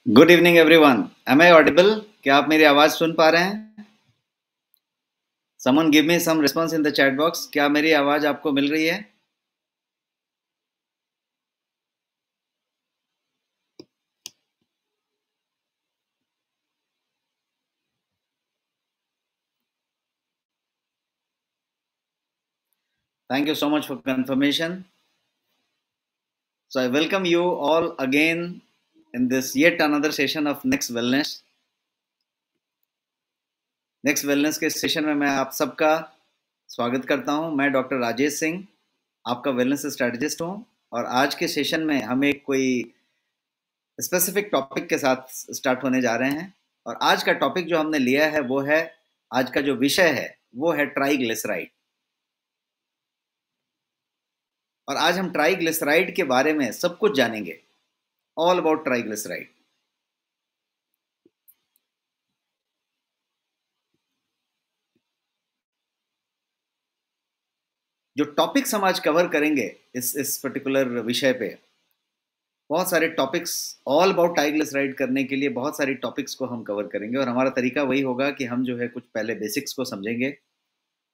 Good evening everyone. Am I audible? क्या आप मेरी आवाज सुन पा रहे हैं? Someone give me some response in the chat box. क्या मेरी आवाज आपको मिल रही है? Thank you so much for confirmation. So I welcome you all again in this yet another session of Next Wellness. Next wellness के session में मैं आप सबका स्वागत करता हूं। मैं डॉक्टर राजेश सिंह, आपका वेलनेस स्ट्रेटजिस्ट हूं, और आज के सेशन में हम एक कोई स्पेसिफिक टॉपिक के साथ स्टार्ट होने जा रहे हैं। और आज का टॉपिक जो हमने लिया है वो है, आज का जो विषय है वो है ट्राइग्लिसराइड। और आज हम ट्राइग्लिसराइड के बारे में सब कुछ जानेंगे, ऑल अबाउट ट्राइग्लिसराइड। जो टॉपिक्स हम आज कवर करेंगे इस पर्टिकुलर विषय पे, बहुत सारे टॉपिक्स ऑल अबाउट ट्राइग्लिसराइड करने के लिए बहुत सारी टॉपिक्स को हम कवर करेंगे। और हमारा तरीका वही होगा कि हम जो है कुछ पहले बेसिक्स को समझेंगे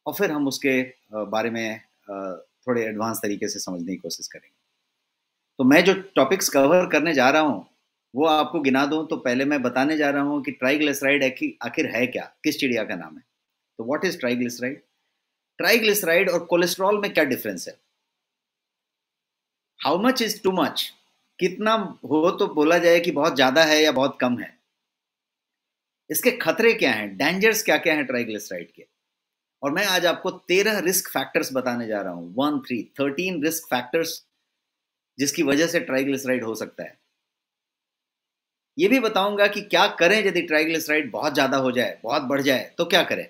और फिर हम उसके बारे में थोड़े एडवांस तरीके से समझने की कोशिश करेंगे। तो मैं जो टॉपिक्स कवर करने जा रहा हूँ वो आपको गिना दूं तो पहले मैं बताने जा रहा हूँ कि ट्राइग्लिसराइड आखिर है क्या, किस चिड़िया का नाम है। तो व्हाट इज ट्राइग्लिसराइड? ट्राइग्लिसराइड और कोलेस्ट्रॉल में क्या डिफरेंस है? How much is too much? कितना हो तो बोला जाए कि बहुत ज्यादा है या बहुत कम है? इसके खतरे क्या हैं, डेंजर्स क्या क्या हैं ट्राइग्लिसराइड के? और मैं आज आपको 13 रिस्क फैक्टर्स बताने जा रहा हूं। 13 रिस्क फैक्टर्स जिसकी वजह से ट्राइग्लिसराइड हो सकता है। ये भी बताऊंगा कि क्या करें यदि ट्राइग्लिसराइड बहुत ज्यादा हो जाए, बहुत बढ़ जाए तो क्या करें।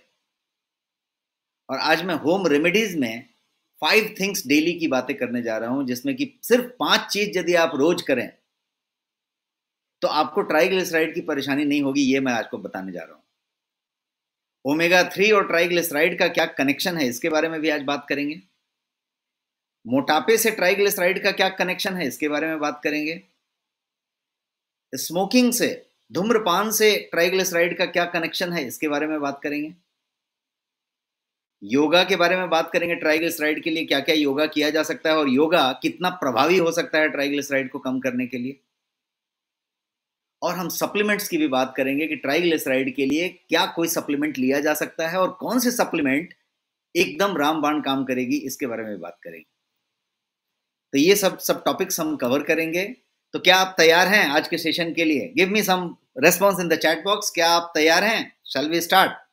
और आज मैं होम रेमेडीज में 5 थिंग्स डेली की बातें करने जा रहा हूं, जिसमें कि सिर्फ 5 चीज यदि आप रोज करें तो आपको ट्राइग्लिसराइड की परेशानी नहीं होगी। ये मैं आज को बताने जा रहा हूं। ओमेगा 3 और ट्राइग्लिसराइड का क्या कनेक्शन है, इसके बारे में भी आज बात करेंगे। मोटापे से ट्राइग्लिसराइड का क्या कनेक्शन है, इसके बारे में बात करेंगे। स्मोकिंग से, धूम्रपान से ट्राइग्लिसराइड का क्या कनेक्शन है, इसके बारे में बात करेंगे। योगा के बारे में बात करेंगे। ट्राइग्लिसराइड के लिए क्या क्या योगा किया जा सकता है और योगा कितना प्रभावी हो सकता है ट्राइग्लिसराइड को कम करने के लिए। और हम सप्लीमेंट्स की भी बात करेंगे कि ट्राइग्लिसराइड के लिए क्या कोई सप्लीमेंट लिया जा सकता है और कौन से सप्लीमेंट एकदम रामबाण काम करेगी, इसके बारे में बात करेंगे। तो ये सब टॉपिक्स हम कवर करेंगे। तो क्या आप तैयार हैं आज के सेशन के लिए? Give me some response in the chat box. क्या आप तैयार हैं? Shall we start?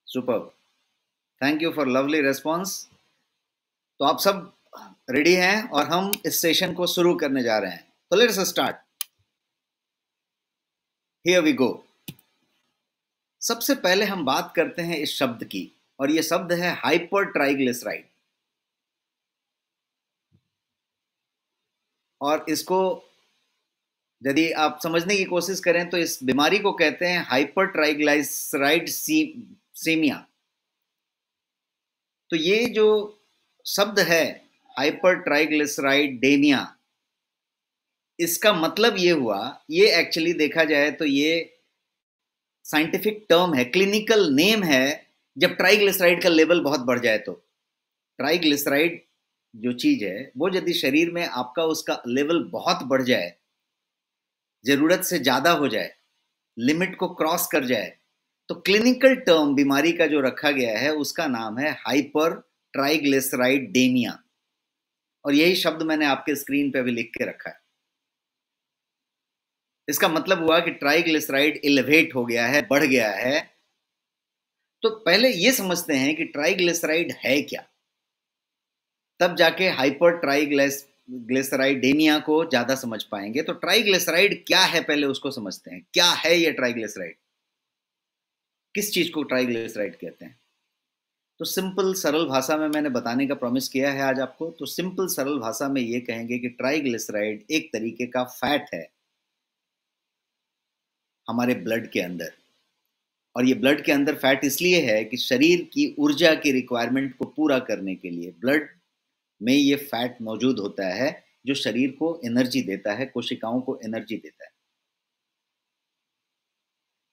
Super, thank you for lovely response. तो आप सब रेडी हैं और हम इस सेशन को शुरू करने जा रहे हैं। तो let's start. Here we go. सबसे पहले हम बात करते हैं इस शब्द की, और ये शब्द है हाइपर ट्राइग्लिसराइड। और इसको यदि आप समझने की कोशिश करें तो इस बीमारी को कहते हैं हाइपर ट्राइग्लिसराइड सीमिया। तो ये जो शब्द है हाइपर ट्राइग्लिसराइडेमिया, इसका मतलब ये हुआ, ये एक्चुअली देखा जाए तो ये साइंटिफिक टर्म है, क्लिनिकल नेम है, जब ट्राइग्लिसराइड का लेवल बहुत बढ़ जाए तो। ट्राइग्लिसराइड जो चीज है वो यदि शरीर में आपका उसका लेवल बहुत बढ़ जाए, जरूरत से ज्यादा हो जाए, लिमिट को क्रॉस कर जाए, तो क्लिनिकल टर्म बीमारी का जो रखा गया है उसका नाम है हाइपर ट्राइग्लिसराइडेमिया। और यही शब्द मैंने आपके स्क्रीन पे अभी लिख के रखा है। इसका मतलब हुआ कि ट्राइग्लिसराइड एलिवेट हो गया है, बढ़ गया है। तो पहले ये समझते हैं कि ट्राइग्लिसराइड है क्या। तब जाके हाइपर ट्राइग्लिसराइडेमिया को ज्यादा समझ पाएंगे। तो ट्राइग्लिसराइड क्या है पहले उसको समझते हैं। क्या है ये ट्राइग्लिसराइड, किस चीज को ट्राइग्लिसराइड कहते हैं। तो सिंपल सरल भाषा में मैंने बताने का प्रॉमिस किया है आज आपको। तो सिंपल सरल भाषा में ये कहेंगे कि ट्राइग्लिसराइड एक तरीके का फैट है हमारे ब्लड के अंदर। और ये ब्लड के अंदर फैट इसलिए है कि शरीर की ऊर्जा की रिक्वायरमेंट को पूरा करने के लिए ब्लड में ये फैट मौजूद होता है, जो शरीर को एनर्जी देता है, कोशिकाओं को एनर्जी देता है।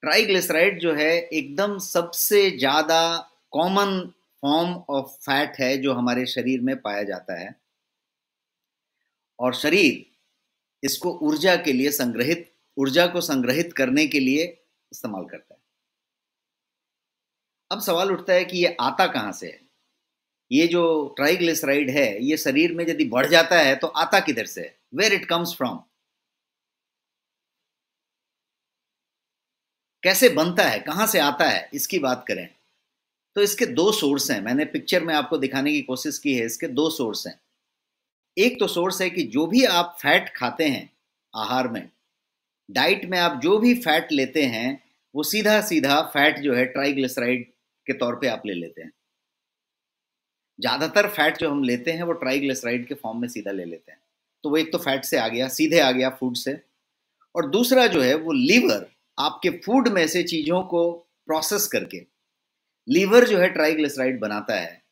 ट्राइग्लिसराइड जो है एकदम सबसे ज्यादा कॉमन फॉर्म ऑफ फैट है जो हमारे शरीर में पाया जाता है, और शरीर इसको ऊर्जा को संग्रहित करने के लिए इस्तेमाल करता है। अब सवाल उठता है कि ये आता कहां से है। ये जो ट्राइग्लिसराइड है ये शरीर में यदि बढ़ जाता है तो आता किधर से है, वेयर इट कम्स फ्रॉम, कैसे बनता है, कहां से आता है, इसकी बात करें तो इसके दो सोर्स हैं। मैंने पिक्चर में आपको दिखाने की कोशिश की है। इसके दो सोर्स हैं। एक तो सोर्स है कि जो भी आप फैट खाते हैं आहार में, डाइट में आप जो भी फैट लेते हैं वो सीधा सीधा फैट जो है ट्राइग्लिसराइड के तौर पे आप ले लेते हैं। ज्यादातर फैट जो हम लेते हैं वो ट्राइग्लिसराइड के फॉर्म में सीधा ले लेते हैं। तो वो एक तो फैट से आ गया, सीधे आ गया फूड से। और दूसरा जो है वो लीवर आपके फूड में से चीजों को प्रोसेस करके लीवर जो है ट्राइग्लिसराइड बनाता है।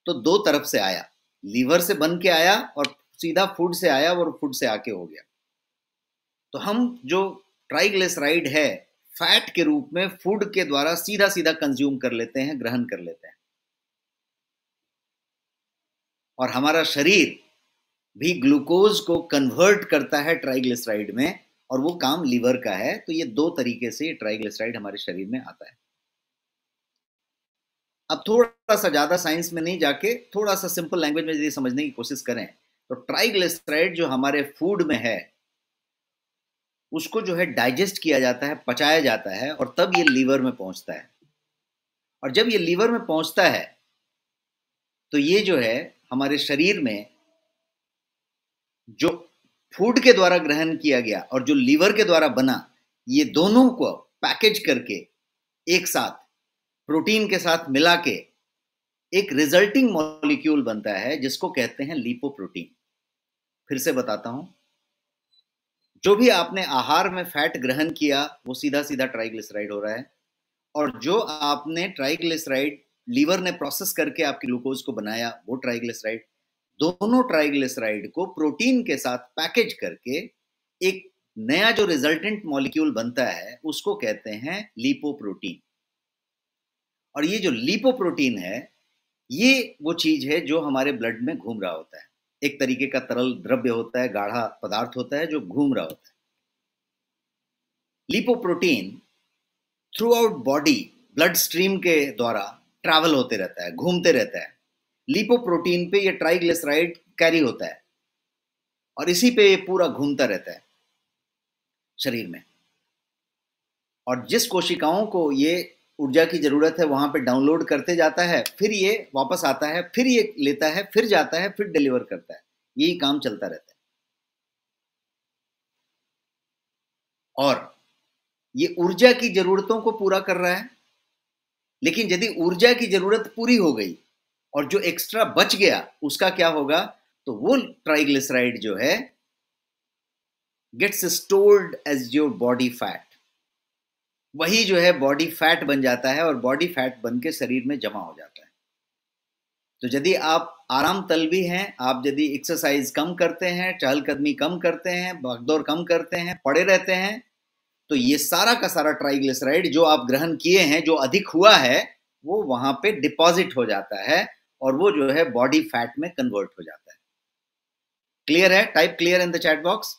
तो दो तरफ से आया, लीवर से बन के आया और सीधा फूड से आया और फूड से आके हो गया। तो हम जो ट्राइग्लिसराइड है फैट के रूप में फूड के द्वारा सीधा सीधा कंज्यूम कर लेते हैं, ग्रहण कर लेते हैं। और हमारा शरीर भी ग्लूकोज को कन्वर्ट करता है ट्राइग्लिसराइड में, और वो काम लीवर का है। तो ये दो तरीके से ट्राइग्लिसराइड हमारे शरीर में आता है। अब थोड़ा सा ज्यादा साइंस में नहीं जाके थोड़ा सा सिंपल लैंग्वेज में यदि समझने की कोशिश करें तो ट्राइग्लिसराइड जो हमारे फूड में है उसको जो है डाइजेस्ट किया जाता है, पचाया जाता है, और तब ये लीवर में पहुंचता है। और जब ये लीवर में पहुंचता है तो ये जो है हमारे शरीर में जो फूड के द्वारा ग्रहण किया गया और जो लीवर के द्वारा बना, ये दोनों को पैकेज करके एक साथ प्रोटीन के साथ मिला के एक रिजल्टिंग मॉलिक्यूल बनता है जिसको कहते हैं लिपोप्रोटीन। फिर से बताता हूं, जो भी आपने आहार में फैट ग्रहण किया वो सीधा सीधा ट्राइग्लिसराइड हो रहा है, और जो आपने ट्राइग्लिसराइड लीवर ने प्रोसेस करके आपके ग्लूकोज को बनाया वो ट्राइग्लिसराइड। दोनों ट्राइग्लिसराइड को प्रोटीन के साथ पैकेज करके एक नया जो रिजल्टेंट मॉलिक्यूल बनता है उसको कहते हैं लिपोप्रोटीन। और ये जो लिपोप्रोटीन है ये वो चीज है जो हमारे ब्लड में घूम रहा होता है। एक तरीके का तरल द्रव्य होता है, गाढ़ा पदार्थ होता है जो घूम रहा होता है। Lipoprotein through out body blood stream के द्वारा ट्रैवल होते रहता है, घूमते रहता है। लिपोप्रोटीन पे ये ट्राइग्लिसराइड कैरी होता है और इसी पे ये पूरा घूमता रहता है शरीर में। और जिस कोशिकाओं को ये ऊर्जा की जरूरत है वहां पे डाउनलोड करते जाता है, फिर ये वापस आता है, फिर ये लेता है, फिर जाता है, फिर डिलीवर करता है। यही काम चलता रहता है। और ये ऊर्जा की जरूरतों को पूरा कर रहा है। लेकिन यदि ऊर्जा की जरूरत पूरी हो गई और जो एक्स्ट्रा बच गया उसका क्या होगा, तो वो ट्राइग्लिसराइड जो है gets stored as your body fat. वही जो है बॉडी फैट बन जाता है और बॉडी फैट बन के शरीर में जमा हो जाता है। तो यदि आप आराम तलबी हैं, आप यदि एक्सरसाइज कम करते हैं, चहलकदमी कम करते हैं, भागदौड़ कम करते हैं, पड़े रहते हैं, तो ये सारा का सारा ट्राइग्लिसराइड जो आप ग्रहण किए हैं, जो अधिक हुआ है, वो वहां पे डिपॉजिट हो जाता है और वो जो है बॉडी फैट में कन्वर्ट हो जाता है। क्लियर है? Type clear in the chat box.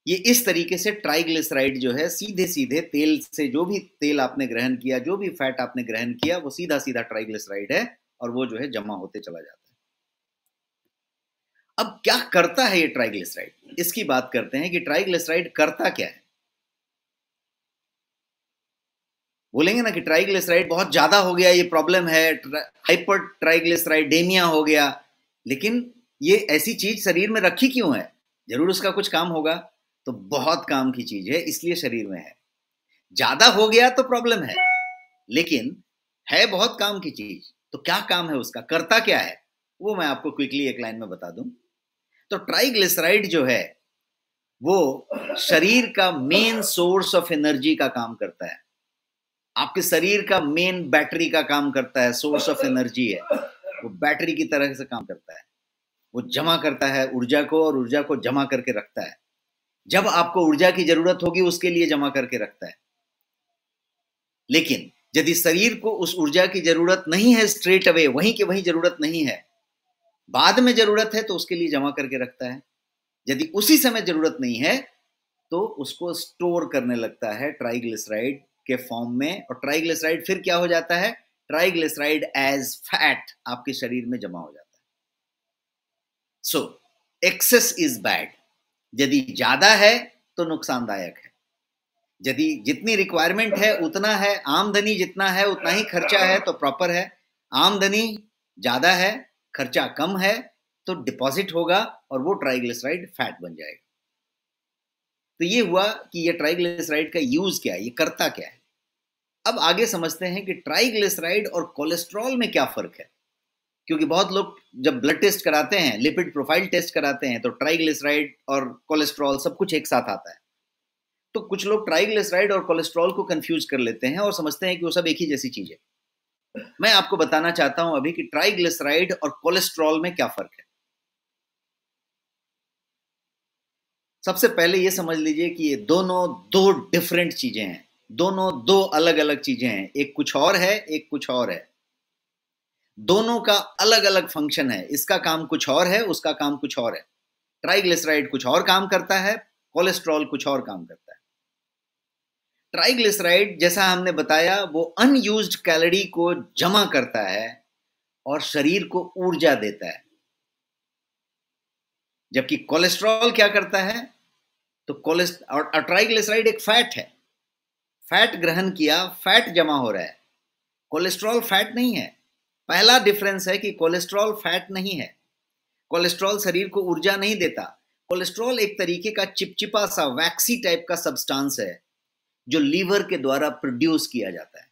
ये इस तरीके से ट्राइग्लिसराइड जो है सीधे सीधे तेल से, जो भी तेल आपने ग्रहण किया, जो भी फैट आपने ग्रहण किया, वो सीधा सीधा ट्राइग्लिसराइड है और वो जो है जमा होते चला जाता है। अब क्या करता है ये ट्राइग्लिसराइड, इसकी बात करते हैं कि ट्राइग्लिसराइड करता क्या है। बोलेंगे ना कि ट्राइग्लिसराइड बहुत ज्यादा हो गया, ये प्रॉब्लम है, हाइपर ट्राइग्लिसराइडेमिया हो गया, लेकिन ये ऐसी चीज शरीर में रखी क्यों है? जरूर उसका कुछ काम होगा, तो बहुत काम की चीज है, इसलिए शरीर में है। ज्यादा हो गया तो प्रॉब्लम है, लेकिन है बहुत काम की चीज। तो क्या काम है उसका, करता क्या है, वो मैं आपको क्विकली एक लाइन में बता दूं। तो ट्राइग्लिसराइड जो है वो शरीर का मेन सोर्स ऑफ एनर्जी का काम करता है। आपके शरीर का मेन बैटरी का काम करता है, सोर्स ऑफ एनर्जी है, वो बैटरी की तरह से काम करता है। वो जमा करता है ऊर्जा को, और ऊर्जा को जमा करके रखता है। जब आपको ऊर्जा की जरूरत होगी उसके लिए जमा करके रखता है। लेकिन यदि शरीर को उस ऊर्जा की जरूरत नहीं है, स्ट्रेट अवे वहीं के वहीं जरूरत नहीं है, बाद में जरूरत है तो उसके लिए जमा करके रखता है। यदि उसी समय जरूरत नहीं है तो उसको स्टोर करने लगता है ट्राइग्लिसराइड के फॉर्म में, और ट्राइग्लिसराइड फिर क्या हो जाता है, ट्राइग्लिसराइड एज फैट आपके शरीर में जमा हो जाता है। सो एक्सेस इज बैड। यदि ज्यादा है तो नुकसानदायक है। यदि जितनी रिक्वायरमेंट है उतना है, आमदनी जितना है उतना ही खर्चा है, तो प्रॉपर है। आमदनी ज्यादा है, खर्चा कम है, तो डिपॉजिट होगा और वो ट्राइग्लिसराइड फैट बन जाएगा। तो ये हुआ कि ये ट्राइग्लिसराइड का यूज क्या है, ये करता क्या है। अब आगे समझते हैं कि ट्राइग्लिसराइड और कोलेस्ट्रॉल में क्या फर्क है। क्योंकि बहुत लोग जब ब्लड टेस्ट कराते हैं, लिपिड प्रोफाइल टेस्ट कराते हैं, तो ट्राइग्लिसराइड और कोलेस्ट्रॉल सब कुछ एक साथ आता है। तो कुछ लोग ट्राइग्लिसराइड और कोलेस्ट्रॉल को कंफ्यूज कर लेते हैं और समझते हैं कि वो सब एक ही जैसी चीज है। मैं आपको बताना चाहता हूं अभी कि ट्राइग्लिसराइड और कोलेस्ट्रॉल में क्या फर्क है। सबसे पहले ये समझ लीजिए कि ये दोनों दो डिफरेंट चीजें हैं, दोनों दो अलग अलग चीजें हैं। एक कुछ और है, एक कुछ और है। दोनों का अलग अलग फंक्शन है, इसका काम कुछ और है, उसका काम कुछ और है। ट्राइग्लिसराइड कुछ और काम करता है, कोलेस्ट्रॉल कुछ और काम करता है। ट्राइग्लिसराइड जैसा हमने बताया वो अनयूज्ड कैलोरी को जमा करता है और शरीर को ऊर्जा देता है। जबकि कोलेस्ट्रॉल क्या करता है, तो और ट्राइग्लिसराइड एक फैट है, फैट ग्रहण किया, फैट जमा हो रहा है। कोलेस्ट्रॉल फैट नहीं है। पहला डिफरेंस है कि कोलेस्ट्रॉल फैट नहीं है। कोलेस्ट्रॉल शरीर को ऊर्जा नहीं देता। कोलेस्ट्रॉल एक तरीके का चिपचिपा सा वैक्सी टाइप का सब्सटेंस है जो लीवर के द्वारा प्रोड्यूस किया जाता है।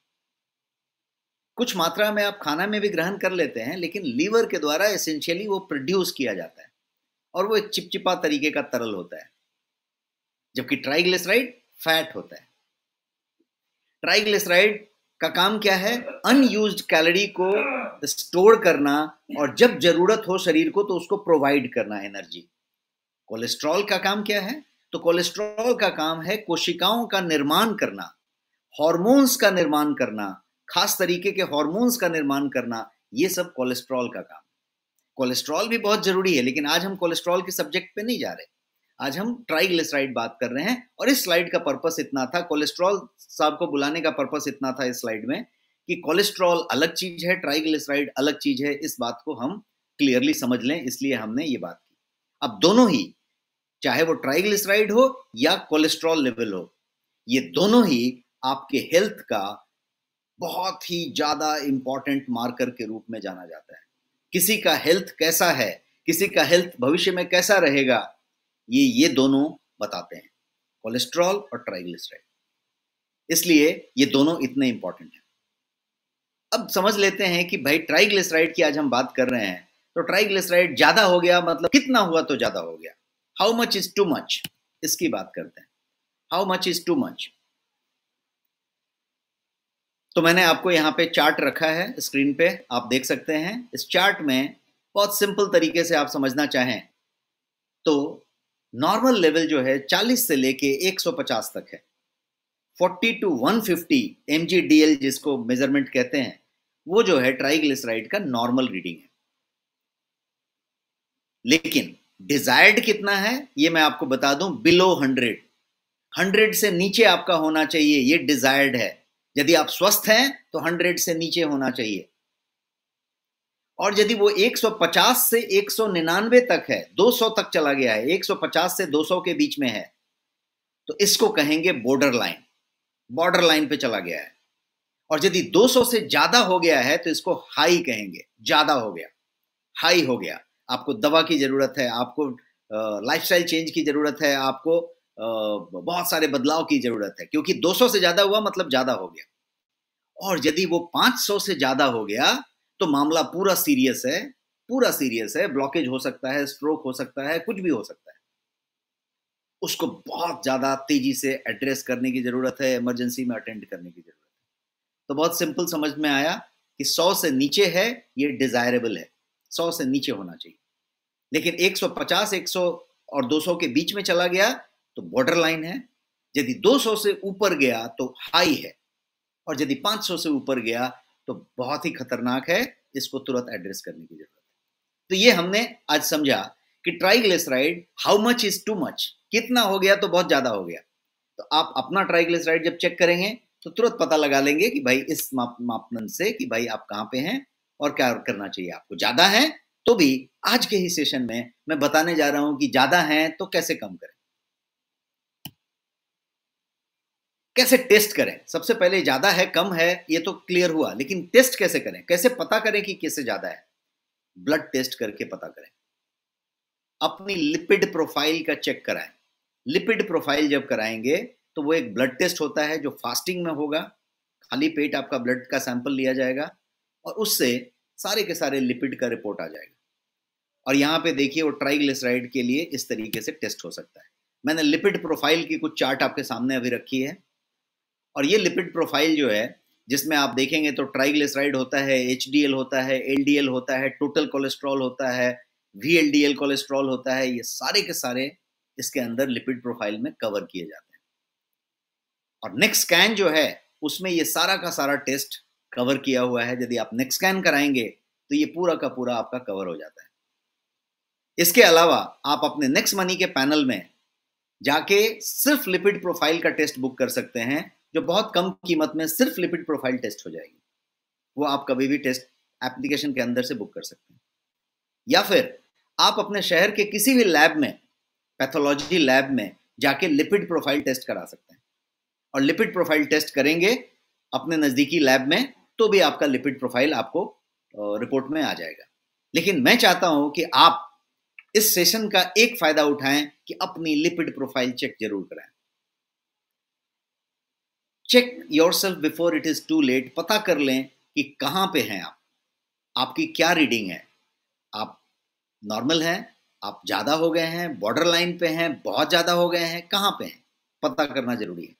कुछ मात्रा में आप खाना में भी ग्रहण कर लेते हैं, लेकिन लीवर के द्वारा एसेंशियली वो प्रोड्यूस किया जाता है और वो एक चिपचिपा तरीके का तरल होता है। जबकि ट्राइग्लिसराइड फैट होता है। ट्राइग्लिसराइड का काम क्या है, अनयूज्ड कैलोरी को स्टोर करना और जब जरूरत हो शरीर को तो उसको प्रोवाइड करना एनर्जी। कोलेस्ट्रॉल का काम क्या है, तो कोलेस्ट्रॉल का काम है कोशिकाओं का निर्माण करना, हार्मोन्स का निर्माण करना, खास तरीके के हार्मोन्स का निर्माण करना। ये सब कोलेस्ट्रॉल का काम। कोलेस्ट्रॉल भी बहुत जरूरी है, लेकिन आज हम कोलेस्ट्रॉल के सब्जेक्ट पे नहीं जा रहे। आज हम ट्राइग्लिसराइड बात कर रहे हैं, और इस स्लाइड का पर्पस इतना था, कोलेस्ट्रॉल साहब को बुलाने का पर्पस इतना था इस स्लाइड में, कि कोलेस्ट्रॉल अलग चीज है, ट्राइग्लिसराइड अलग चीज है। इस बात को हम क्लियरली समझ लें, इसलिए हमने ये बात की। अब दोनों ही, चाहे वो ट्राइग्लिसराइड हो या कोलेस्ट्रॉल लेवल हो, ये दोनों ही आपके हेल्थ का बहुत ही ज्यादा इंपॉर्टेंट मार्कर के रूप में जाना जाता है। किसी का हेल्थ कैसा है, किसी का हेल्थ भविष्य में कैसा रहेगा, ये दोनों बताते हैं, कोलेस्ट्रॉल और ट्राइग्लिसराइड। इसलिए ये दोनों इतने इंपॉर्टेंट हैं। अब समझ लेते हैं कि भाई ट्राइग्लिसराइड की आज हम बात कर रहे हैं, तो ट्राइग्लिसराइड ज्यादा हो गया मतलब कितना हुआ तो ज्यादा हो गया। How much is too much, इसकी बात करते हैं। How much is too much. तो मैंने आपको यहाँ पे चार्ट रखा है स्क्रीन पे, आप देख सकते हैं। इस चार्ट में बहुत सिंपल तरीके से आप समझना चाहें तो नॉर्मल लेवल जो है 40 से लेके 150 तक है। 40 to 150 mgdl जिसको मेजरमेंट कहते हैं, वो जो है ट्राइग्लिसराइड का नॉर्मल रीडिंग है। लेकिन डिजायर्ड कितना है ये मैं आपको बता दूं, बिलो 100। 100 से नीचे आपका होना चाहिए, ये डिजायर्ड है। यदि आप स्वस्थ हैं तो 100 से नीचे होना चाहिए। और यदि वो 150 से 199 तक है, 200 तक चला गया है, 150 से 200 के बीच में है, तो इसको कहेंगे बॉर्डर लाइन। बॉर्डर लाइन पे चला गया है। और यदि 200 से ज्यादा हो गया है तो इसको हाई कहेंगे, ज्यादा हो गया, हाई हो गया। आपको दवा की ज़रूरत है, आपको लाइफ़स्टाइल चेंज की ज़रूरत है, आपको बहुत सारे बदलाव की ज़रूरत है, क्योंकि 200 से ज़्यादा हुआ मतलब ज़्यादा हो गया। और यदि वो 500 से ज़्यादा हो गया, तो मामला पूरा सीरियस है, ब्लॉकेज हो सकता है, स्ट्रोक हो सकता है, कुछ भी हो सकता है। उसको बहुत ज़्यादा तेज़ी से एड्रेस करने की ज़रूरत है, इमरजेंसी में अटेंड करने की ज़रूरत है। तो बहुत सिंपल समझ में आया कि 100 से नीचे है, ये डिज़ायरेबल है, 100 से नीचे होना चाहिए। लेकिन 150, 100 और 200 के बीच में चला गया, तो बॉर्डर लाइन है। यदि 200 से ऊपर गया, तो हाई है। और यदि 500 से ऊपर गया, तो बहुत ही खतरनाक है, इसको तुरंत एड्रेस करने की जरूरत है। तो ये हमने आज समझा कि triglyceride, how much is too much, कितना हो गया तो बहुत ज्यादा हो गया। तो आप अपना ट्राइग्लिसराइड जब चेक करेंगे तो तुरंत पता लगा लेंगे कि भाई इस मापदंड से कि भाई आप कहाँ पे हैं और क्या करना चाहिए आपको। ज्यादा है तो भी आज के ही सेशन में मैं बताने जा रहा हूं कि ज्यादा है तो कैसे कम करें, कैसे टेस्ट करें। सबसे पहले ज्यादा है कम है ये तो क्लियर हुआ, लेकिन टेस्ट कैसे करें, कैसे पता करें कि किससे ज्यादा है। ब्लड टेस्ट करके पता करें। अपनी लिपिड प्रोफाइल का चेक कराएं। लिपिड प्रोफाइल जब कराएंगे तो वो एक ब्लड टेस्ट होता है जो फास्टिंग में होगा। खाली पेट आपका ब्लड का सैंपल लिया जाएगा और उससे सारे के सारे लिपिड का रिपोर्ट आ जाएगा। और यहाँ पे देखिए वो ट्राइग्लिसराइड के लिए इस तरीके से टेस्ट हो सकता है। मैंने लिपिड प्रोफाइल की कुछ चार्ट आपके सामने अभी रखी है। और ये लिपिड प्रोफाइल जो है, जिसमें आप देखेंगे तो ट्राइग्लिसराइड होता है, एचडीएल होता है, एलडीएल होता है, टोटल कोलेस्ट्रॉल होता है, वीएलडीएल कोलेस्ट्रॉल होता है। ये सारे के सारे इसके अंदर लिपिड प्रोफाइल में कवर किए जाते हैं। और नेक्स्ट स्कैन जो है उसमें ये सारा का सारा टेस्ट कवर किया हुआ है। यदि आप नेक्स्ट स्कैन कराएंगे तो ये पूरा का पूरा आपका कवर हो जाता है। इसके अलावा आप अपने नेक्स्ट मनी के पैनल में जाके सिर्फ लिपिड प्रोफाइल का टेस्ट बुक कर सकते हैं, जो बहुत कम कीमत में सिर्फ लिपिड प्रोफाइल टेस्ट हो जाएगी। वो आप कभी भी टेस्ट एप्लीकेशन के अंदर से बुक कर सकते हैं। या फिर आप अपने शहर के किसी भी लैब में, पैथोलॉजी लैब में जाके लिपिड प्रोफाइल टेस्ट करा सकते हैं। और लिपिड प्रोफाइल टेस्ट करेंगे अपने नज़दीकी लैब में तो भी आपका लिपिड प्रोफाइल आपको रिपोर्ट में आ जाएगा। लेकिन मैं चाहता हूं कि आप इस सेशन का एक फायदा उठाएं कि अपनी लिपिड प्रोफाइल चेक जरूर कराएं। Check yourself before it is too late. पता कर लें कि कहां पे हैं आप, आपकी क्या रीडिंग है। आप नॉर्मल हैं, आप ज्यादा हो गए हैं, बॉर्डर लाइन पे हैं, बहुत ज्यादा हो गए हैं, कहां पे हैं, पता करना जरूरी है।